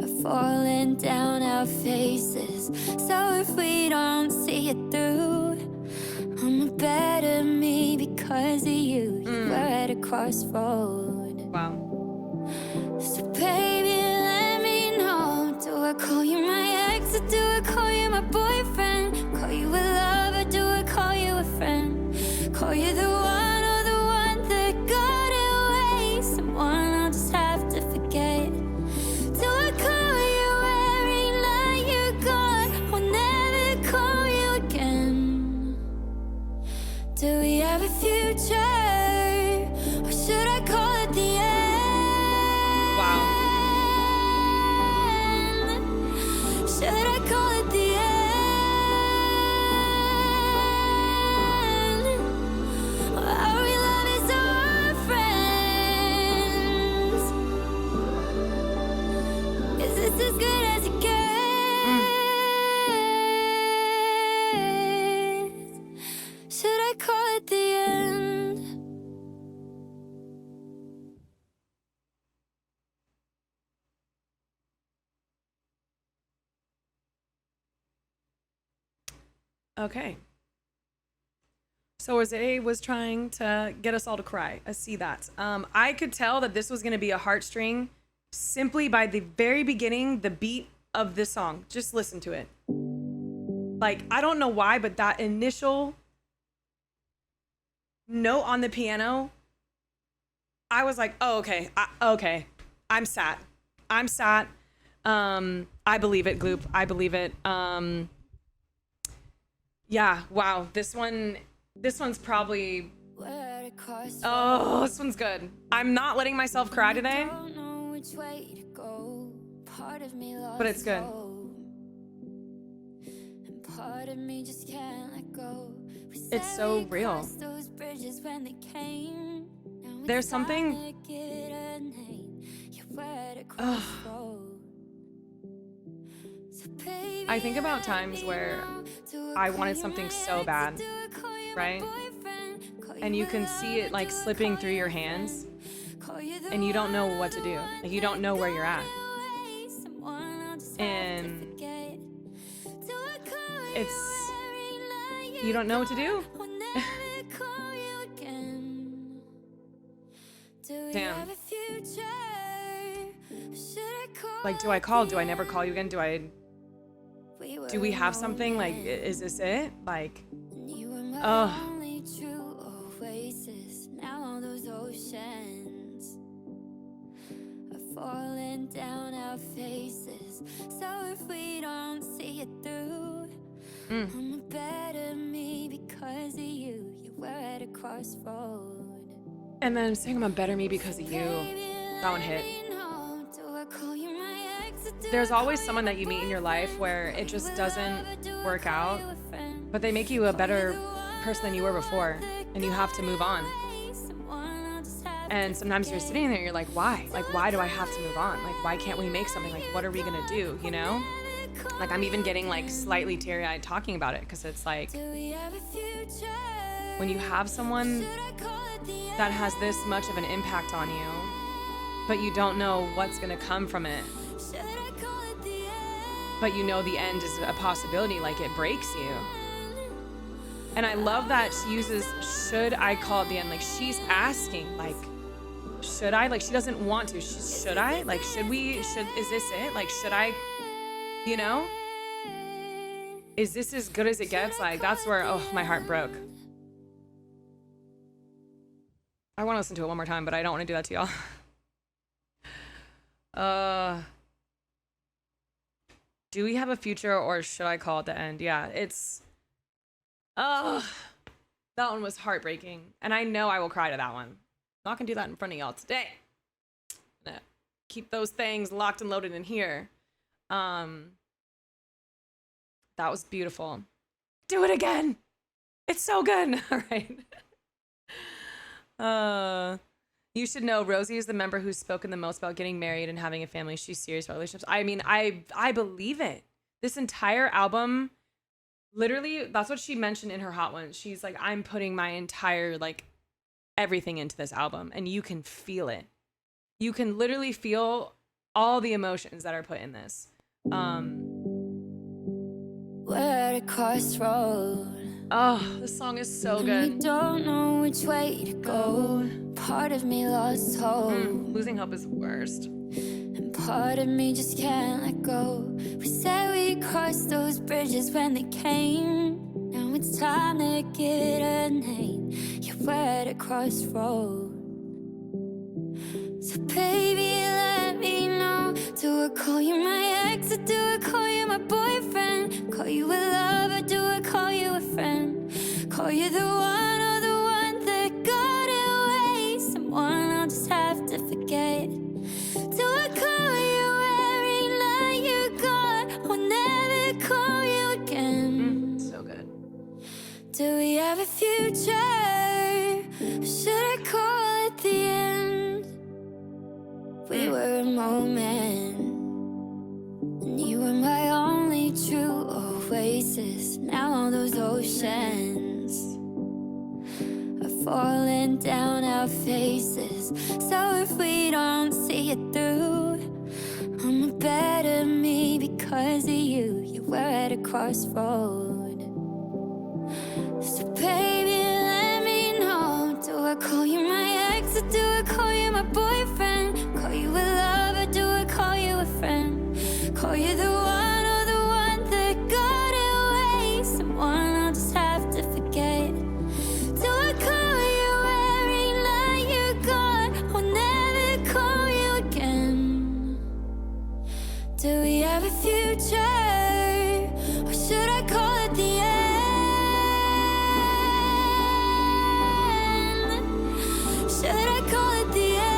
are falling down our faces. So if we don't see it through, I'm a better me because of you. We're at a crossroad. Wow. So baby, let me know. Do I call you my ex, or do I call you my boyfriend? Call you a lover, do I call you a friend? Call you the one, or the one that got away? Someone I'll just have to forget. Do I call you every night you're gone? I'll never call you again. Do we have a future, or should I call it the end? Wow. Should I call it the end? Our love is our friends. Is this as good as it gets? Should I call it the end? Okay. So Rosé was trying to get us all to cry. I see that. I could tell that this was going to be a heartstring simply by the very beginning, the beat of this song. Just listen to it. Like, I don't know why, but that initial note on the piano, I was like, oh, okay. Okay. I'm sat. I believe it, Gloup. I believe it. Yeah, wow. This one's probably, oh, this one's good. I'm not letting myself cry today, but it's good. It's so real. There's something, I think about times where I wanted something so bad, right? And you can see it like slipping through your hands and you don't know what to do. Like, you don't know where you're at. And you don't know what to do. Damn. Like, do I call? Do I never call you again? Do we have something? Like, is this it? Like, oh. Now those oceans are falling down our faces. So if we don't see it through, I'm a better me because of you. You were at a crossroad. And then sing I'm a better me because of you. That one hit. There's always someone that you meet in your life where it just doesn't work out, but they make you a better person than you were before, and you have to move on. And sometimes you're sitting there, you're like, why? Like, why do I have to move on? Like, why can't we make something? Like, what are we gonna do, you know? Like, I'm even getting like slightly teary-eyed talking about it, because it's like, when you have someone that has this much of an impact on you, but you don't know what's gonna come from it, but you know the end is a possibility, like it breaks you. And I love that she uses should I call at the end, like she's asking, like, should I? Like she doesn't want to. Should I? Like, is this it? Like, should I, you know? Is this as good as it gets? Like, that's where, oh, my heart broke. I want to listen to it one more time, but I don't want to do that to y'all. Do we have a future, or should I call it the end? Yeah, it's, that one was heartbreaking. And I know I will cry to that one. I'm not gonna do that in front of y'all today. I'm gonna keep those things locked and loaded in here. That was beautiful. Do it again. It's so good. All right. You should know Rosie is the member who's spoken the most about getting married and having a family. She's serious about relationships. I mean, I believe it. This entire album, literally, that's what she mentioned in her Hot Ones. She's like, I'm putting my entire, like, everything into this album, and you can feel it. You can literally feel all the emotions that are put in this. We're at a crossroad. Oh, this song is so good. We don't know which way to go. Part of me lost hope. Losing hope is the worst. And part of me just can't let go. We said we crossed those bridges when they came. Now it's time to give it a name. Yeah, we're at a crossroad. So baby, let me know. Do I call you my ex, or do I call you my boyfriend? Call you a lover, do I call you a friend? Call you the one, or the one that got away? Someone I'll just have to forget. Do I call you every night you're gone? I'll never call you again. So good. Do we have a future? Or should I call it the end? We were a moment, and you were my only true oasis. Now all those oceans are falling down our faces. So if we don't see it through, I'm a better me because of you. You were at a crossroad. So baby, let me know. Do I call you my ex, or do I call you my boyfriend? Call you a lover, do I call you a friend? Call you the one, or the one that got away? Someone I'll just have to forget. Do I call you every night you're gone? I'll never call you again. Do we have a future, or should I call it the end? Should I call it the end?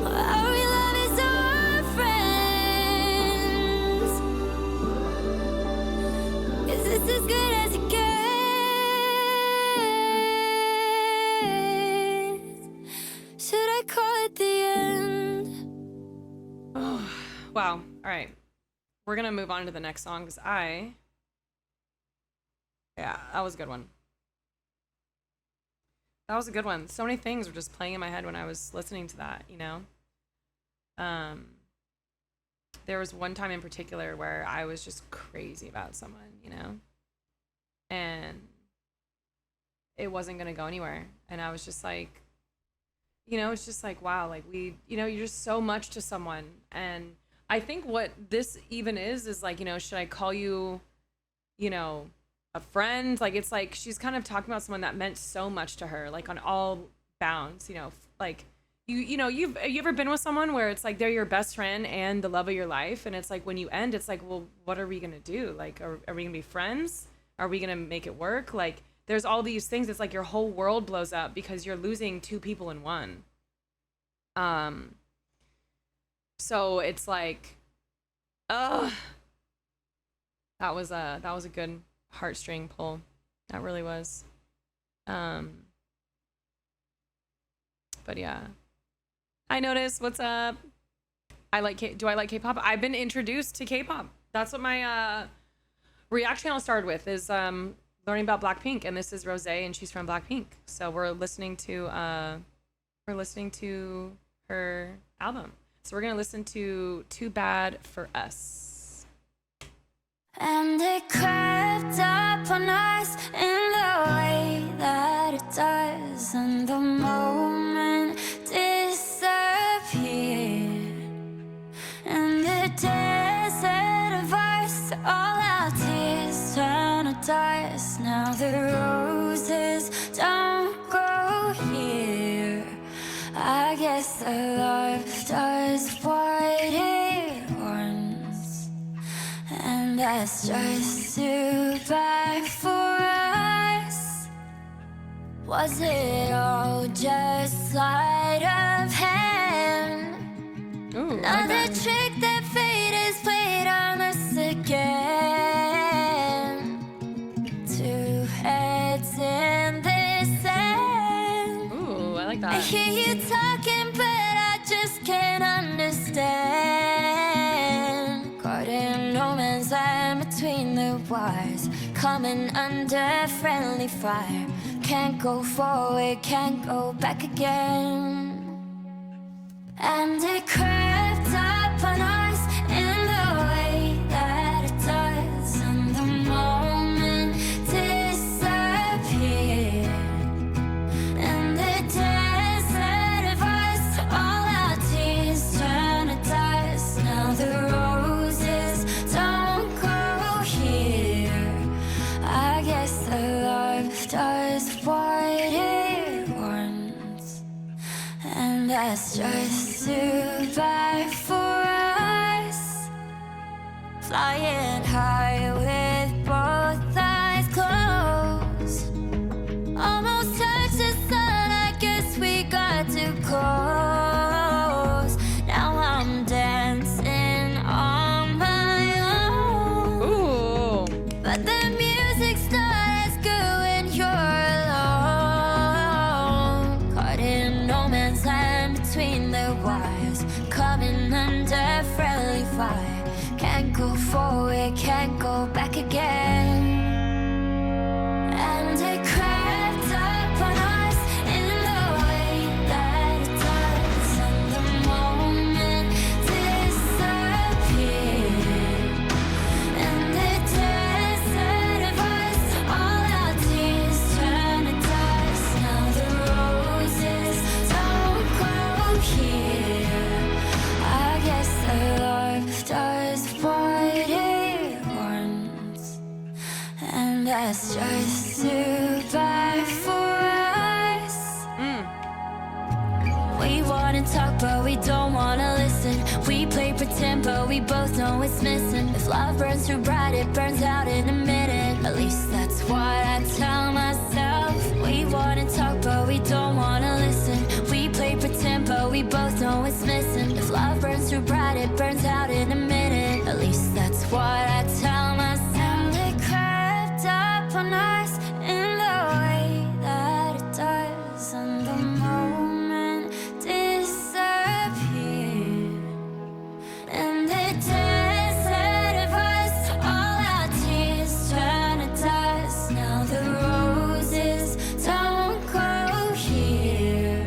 Our love is our friends. Is this as good as it gets? Should I call it the end? Oh, wow. All right. We're going to move on to the next song, because yeah, that was a good one. That was a good one. So many things were just playing in my head when I was listening to that, you know? There was one time in particular where I was just crazy about someone, you know? And it wasn't going to go anywhere. And I was just like, you know, it's just like, wow, like you're just so much to someone. And I think what this even is like, you know, should I call you, you know, a friend? Like, it's like she's kind of talking about someone that meant so much to her, like on all bounds, you know, like you know, you ever been with someone where it's like they're your best friend and the love of your life, and it's like when you end, it's like, well, what are we gonna do? Like, are we gonna be friends? Are we gonna make it work? Like, there's all these things. It's like your whole world blows up because you're losing two people in one. So it's like, ugh. That was a good heartstring pull. That really was. But yeah. I noticed. What's up? Do I like K-pop? I've been introduced to K-pop. That's what my React channel started with, is learning about Blackpink, and this is Rosé, and she's from Blackpink. So we're listening to her album. So we're gonna listen to Too Bad for Us. And it crept up on us in the way that it does, and the moment disappeared. And the desert of us, all our tears turn to dust. Now the roses don't grow here. I guess the love does what it wants, and that's just too bad for us. Was it all just sleight of hand? Ooh, Another trick that fate has played on us again. Two heads in this end. Ooh, I like I that. hear you talking, but I just can't understand. Caught in no man's land between the wires, coming under friendly fire. Can't go forward, can't go back again. And it crept up on us in the way that it does, and the moment disappeared. And the desert of us, all our tears turn to dust. Now the roses don't grow here. I guess the love does what it wants, and that's just too bad for us. Flying high with both eyes closed, almost touched the sun. I guess we got too close. Now I'm dancing on my own. Ooh. But the music's not as good when you're alone. Caught in no man's land between the wires, coming under friendly fire. Can't go forward, can't go back again. And it crept up on us in the way that it does, and the moment disappeared. And the desert of us, all our tears turn to dust. Now the roses don't grow here. I guess the love does what it wants, and that's just too bad for us. We wanna talk, but we don't wanna listen. We play pretend, but we both know it's missing. If love burns too bright, it burns out in a minute. At least that's what I tell myself. We wanna talk, but we don't wanna listen. We play pretend, but we both know it's missing. If love burns too bright, it burns out in a minute. At least that's what I tell myself. And it crept up on us in the way that it does, and the moment disappeared. And the desert of us, all our tears turn to dust. Now the roses don't grow here.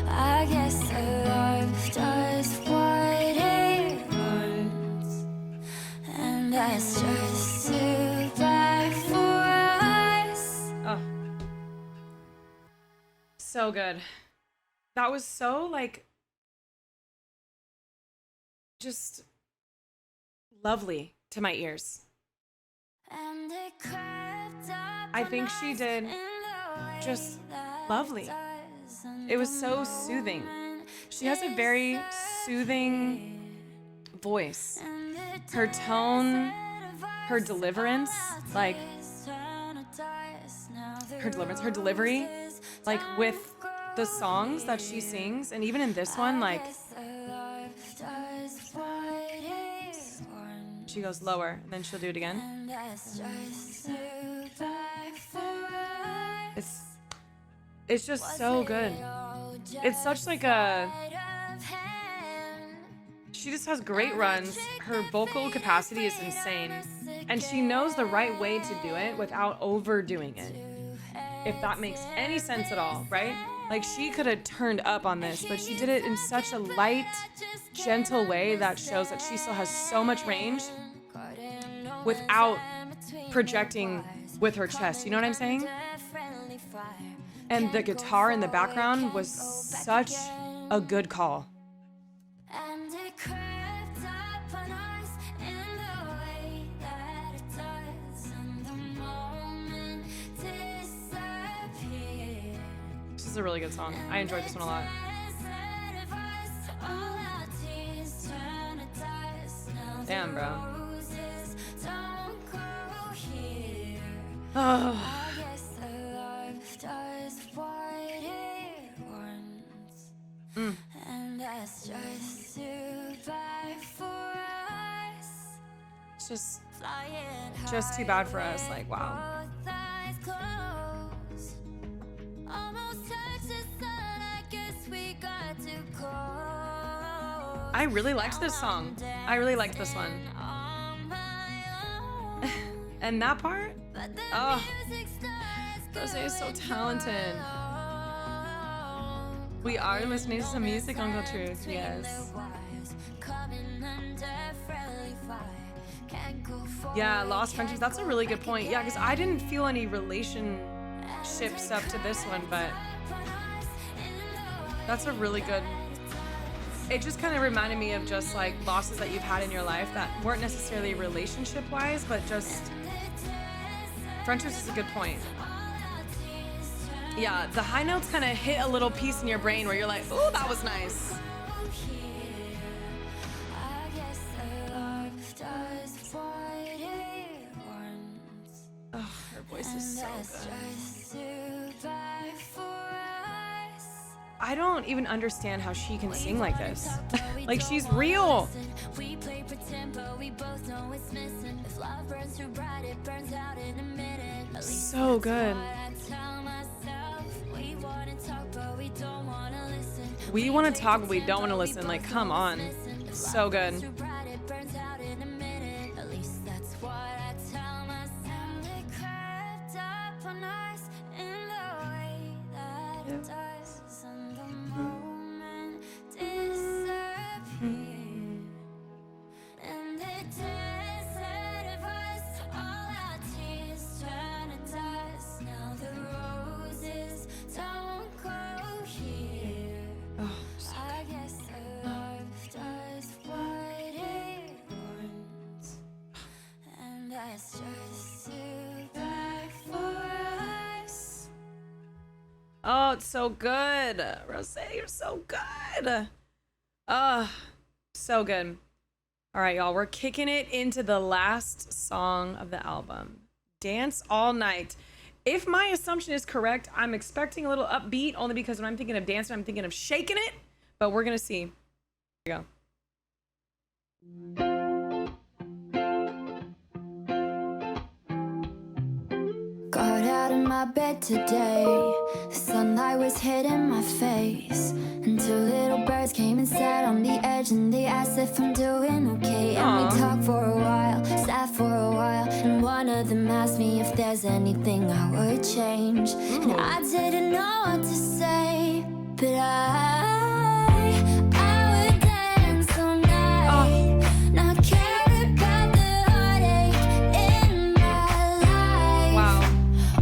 I guess the love does what it wants, and that's just too bad for us. Oh. So good. That was so, like, just lovely to my ears. And it crept up I think on she us did in the way just that lovely. does, and It was the so soothing. moment She has a very soothing voice. Her tone, her deliverance, like her delivery, like with the songs that she sings, and even in this one, like she goes lower and then she'll do it again. It's just so good. It's such like a, she just has great runs. Her vocal capacity is insane, and she knows the right way to do it without overdoing it, if that makes any sense at all, right? Like, she could have turned up on this, but she did it in such a light, gentle way that shows that she still has so much range without projecting with her chest. You know what I'm saying? And the guitar in the background was such a good call. And it crept up on us in the way that it does, and the moment disappeared. This is a really good song. I enjoyed this one a lot. Instead of us, all our tears turn to dust. Now the Damn, bro. roses don't grow here. Oh, I guess the life does what it wants. And that's just too bad for us. it's Flying just too bad for us. Like, wow. both eyes closed. Almost touched the sun, I guess we got too close. I really liked this song. I really liked this one. On my own. And that part? But the Oh, music starts Rosé is so going talented. on. We are listening to some music on Truth, Between yes. the wires, coming under friendly fire. Can't go forward, Yeah, Lost Friendships, that's a really good can't point. Yeah, because I didn't feel any relationship stuff to this one, but that's a really good, it just kind of reminded me of just like losses that you've had in your life that weren't necessarily relationship wise, but just friendships is a good point. Yeah, the high notes kind of hit a little piece in your brain where you're like, ooh, that was nice. I guess that life does what it wants. Oh, her voice is so That's good. just too bad for us. I don't even understand how she can sing like this. Like, she's real. We play pretend, but we both know it's missing. If love burns too bright, it burns out in a minute. At least So good. what I tell myself. We wanna talk, but we don't wanna listen. We want to talk, but we don't want to listen. Like, come on. So good. Too bright, it burns out in a minute. At least that's what I tell myself. It crept up on us in the way that it does, and the moment disappeared. And it instead of us, all our tears turn to dust. Now the roses don't grow here. Oh, I guess that life does what it wants, and that's just too bad for us. oh, it's so good. Rosé, you're so good. So good. All right, y'all, we're kicking it into the last song of the album, Dance All Night. If my assumption is correct, I'm expecting a little upbeat only because when I'm thinking of dancing, I'm thinking of shaking it, but we're going to see. Here we go. Got out of my bed today. The sunlight was hitting my face, and two little birds came and sat on the edge, and they asked if I'm doing okay. And Aw. we talked for a while, sat for a while, and one of them asked me if there's anything I would change. And I didn't know what to say, but I would dance all night, not care about the heartache in my life. Wow.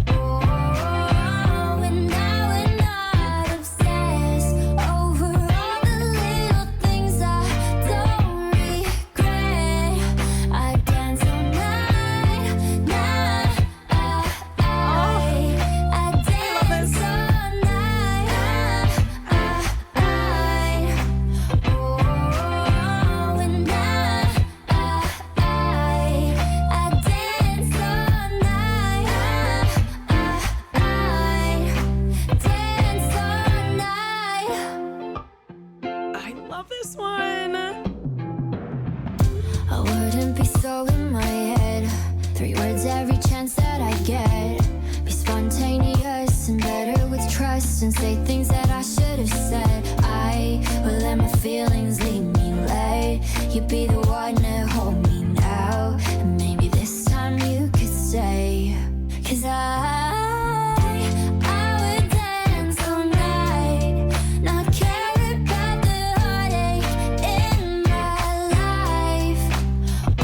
Oh, and I would not obsess over all the little things I don't regret. I dance all night, I dance all night. love this one. I wouldn't be so in my head. 3 words every chance that I get. Be spontaneous and better with trust, and say things that I should have said. I will let my feelings lead me late. You be the one to hold me now, and maybe this time you could stay. 'Cause I would dance all night, not care about the heartache in my life. Oh,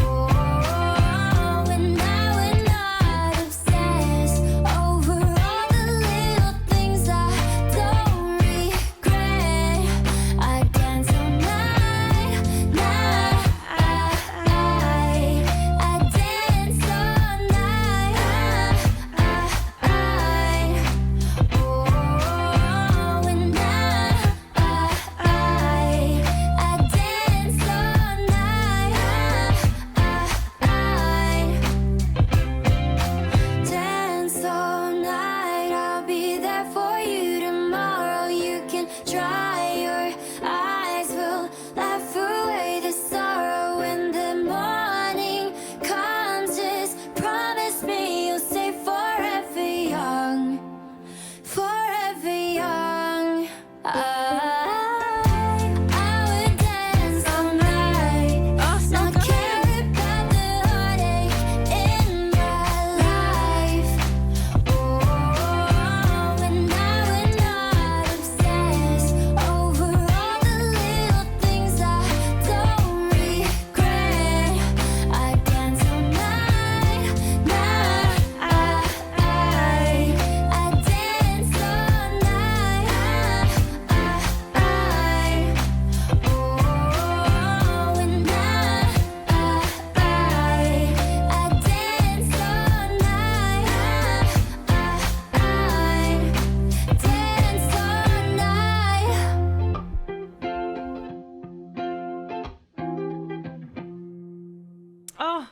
and I would not obsess over all the little things I don't regret. I dance all night, night. I dance all night. Oh, and I dance all night. Dance all night. I'll be there for you tomorrow. You can try your eyes. Will laugh away the sorrow when the morning comes. Just promise me you'll stay forever young. Forever young. I would dance all night. Not care about the heartache in my life. Oh, and I would not obsess over all the little things I don't regret. I dance all night, night. I dance all night. Oh, and I dance all night. Dance all night. Oh,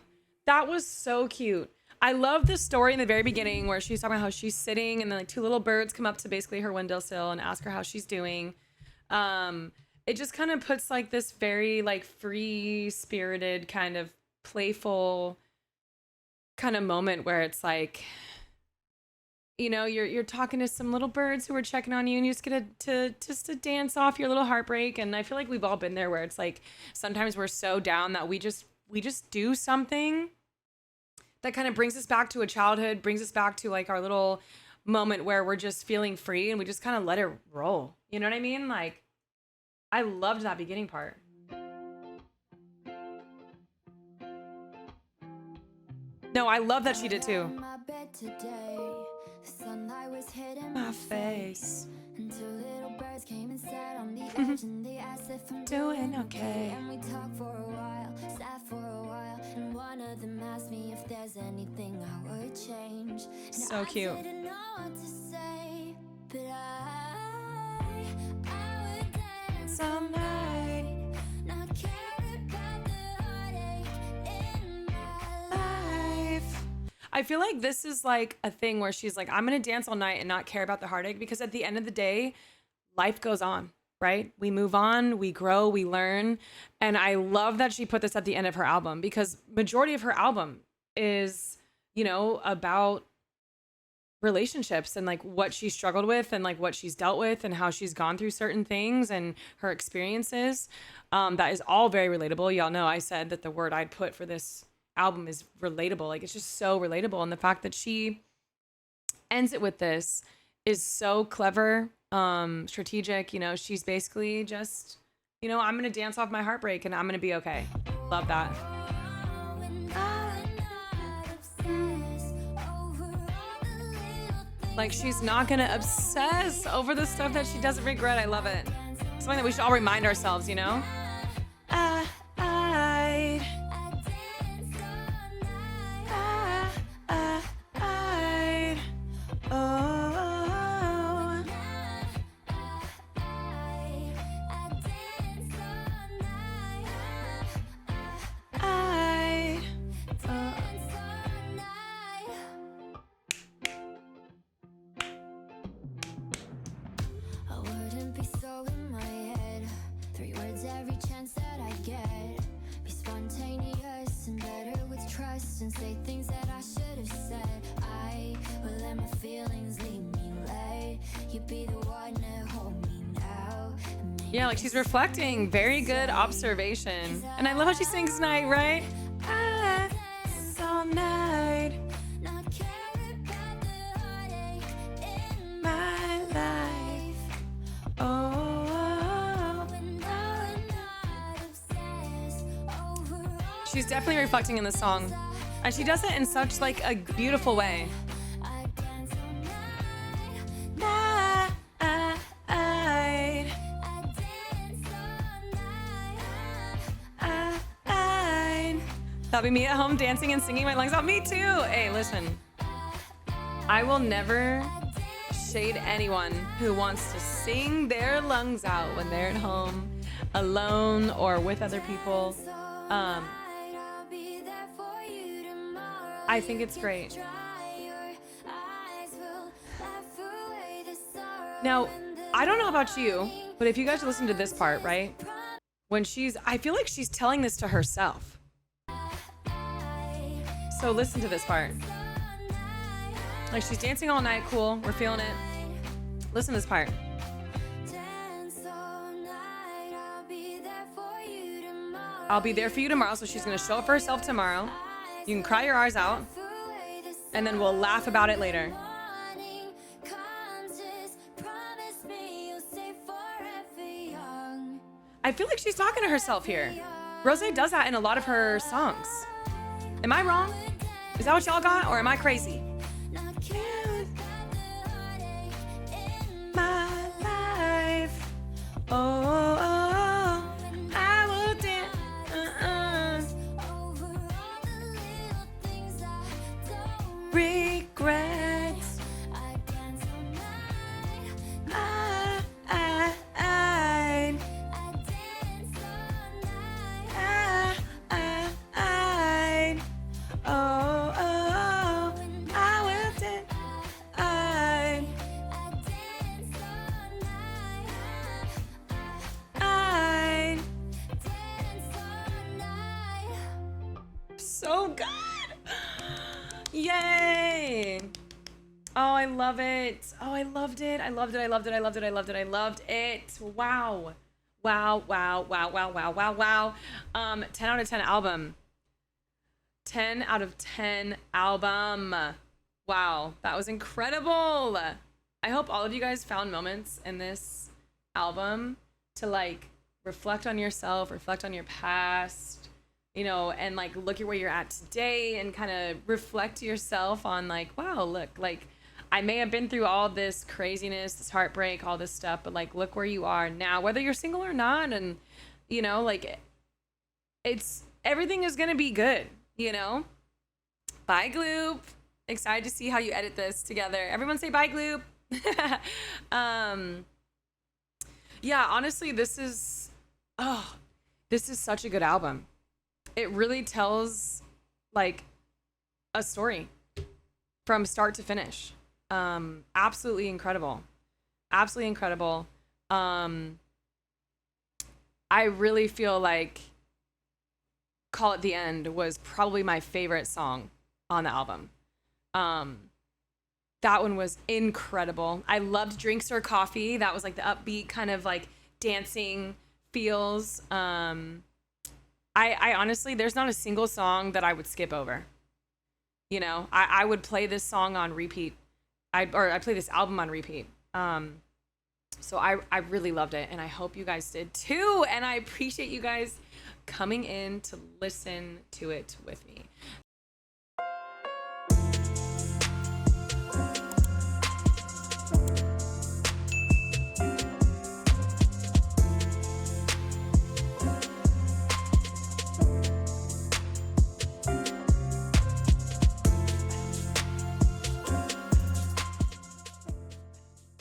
that was so cute. I love the story in the very beginning where she's talking about how she's sitting and then like 2 little birds come up to basically her windowsill and ask her how she's doing. It just kind of puts like this very like free spirited kind of playful kind of moment where it's like, you know, you're talking to some little birds who are checking on you, and you just get to dance off your little heartbreak. And I feel like we've all been there where it's like sometimes we're so down that we just do something that kind of brings us back to a childhood, brings us back to like our little moment where we're just feeling free and we just kind of let it roll. You know what I mean? Like, I loved that beginning part. No, I love that she did too. My bed today, the sunlight was hitting My face. and 2 little birds came and sat on the edge, and they asked if I'm Doing okay. And we talked for a while, sat for a while, and one of them asked me if there's anything I would change. And So I cute. didn't know what to say, but I would dance all night, not care about the heartache in my life. I feel like this is like a thing where she's like, I'm going to dance all night and not care about the heartache, because at the end of the day, life goes on, right? We move on, we grow, we learn. And I love that she put this at the end of her album, because majority of her album is, you know, about relationships and like what she struggled with and like what she's dealt with and how she's gone through certain things and her experiences. That is all very relatable. Y'all know I said that the word I'd put for this album is relatable. Like, it's just so relatable. And the fact that she ends it with this is so clever, strategic. You know, she's basically just, you know, I'm going to dance off my heartbreak and I'm going to be okay. Love that. Like, she's not going to obsess over the stuff that she doesn't regret. I love it. Something that we should all remind ourselves, you know? questions, say things that I should have said. I will let my feelings lead me late. You be the one to hold me now. Yeah, like she's reflecting. Very good observation. And I love how she sings night, right? Ah, all night. Not care about the heartache in My life. Oh. when I'm not obsessed over all She's definitely reflecting in the song. And she does it in such like a beautiful way. I dance all night. Night. I dance all night. That'll be me at home dancing and singing my lungs out. Me too. Hey, listen. I will never shade anyone who wants to sing their lungs out when they're at home, alone, or with other people. I'll be there for you tomorrow. I think it's great. Dry your eyes will laugh away the sorrow. Now, I don't know about you, but if you guys listen to this part, right? When I feel like she's telling this to herself. So listen to this part. Like she's dancing all night, cool, we're feeling it. Listen to this part. Dance all night. I'll be there for you tomorrow. I'll be there for you tomorrow, so she's gonna show up for herself tomorrow. You can cry your eyes out, Away the and then we'll laugh about it later. morning comes, just promise me you'll stay forever young. I feel like she's talking to herself here. Rosé does that in a lot of her songs. Am I wrong? Is that what y'all got, or am I crazy? Not care about the heartache in My life. Oh, I will dance. over all the little things I don't Regrets. I dance all night. I I dance all night. oh, I will dance. I dance all night. Dance all night. So good. Yay. Oh, I love it. Oh, I loved it. I loved it. I loved it. I loved it. I loved it. I loved it. Wow. Wow, wow, wow, wow, wow, wow, wow. 10 out of 10 album. 10 out of 10 album. Wow, that was incredible. I hope all of you guys found moments in this album to like reflect on yourself, reflect on your past, you know, and like look at where you're at today and kind of reflect to yourself on like, wow, look, like I may have been through all this craziness, this heartbreak, all this stuff, but like look where you are now, whether you're single or not. And, you know, like it's everything is going to be good, you know? Bye, Gloup. Excited to see how you edit this together. Everyone say bye, Gloup. Yeah, honestly, this is such a good album. It really tells like a story from start to finish. Absolutely incredible. Absolutely incredible. I really feel like Call It the End was probably my favorite song on the album. That one was incredible. I loved Drinks or Coffee. That was like the upbeat kind of like dancing feels. I honestly, there's not a single song that I would skip over. You know, I would play this song on repeat. I play this album on repeat. So I really loved it, and I hope you guys did too. And I appreciate you guys coming in to listen to it with me.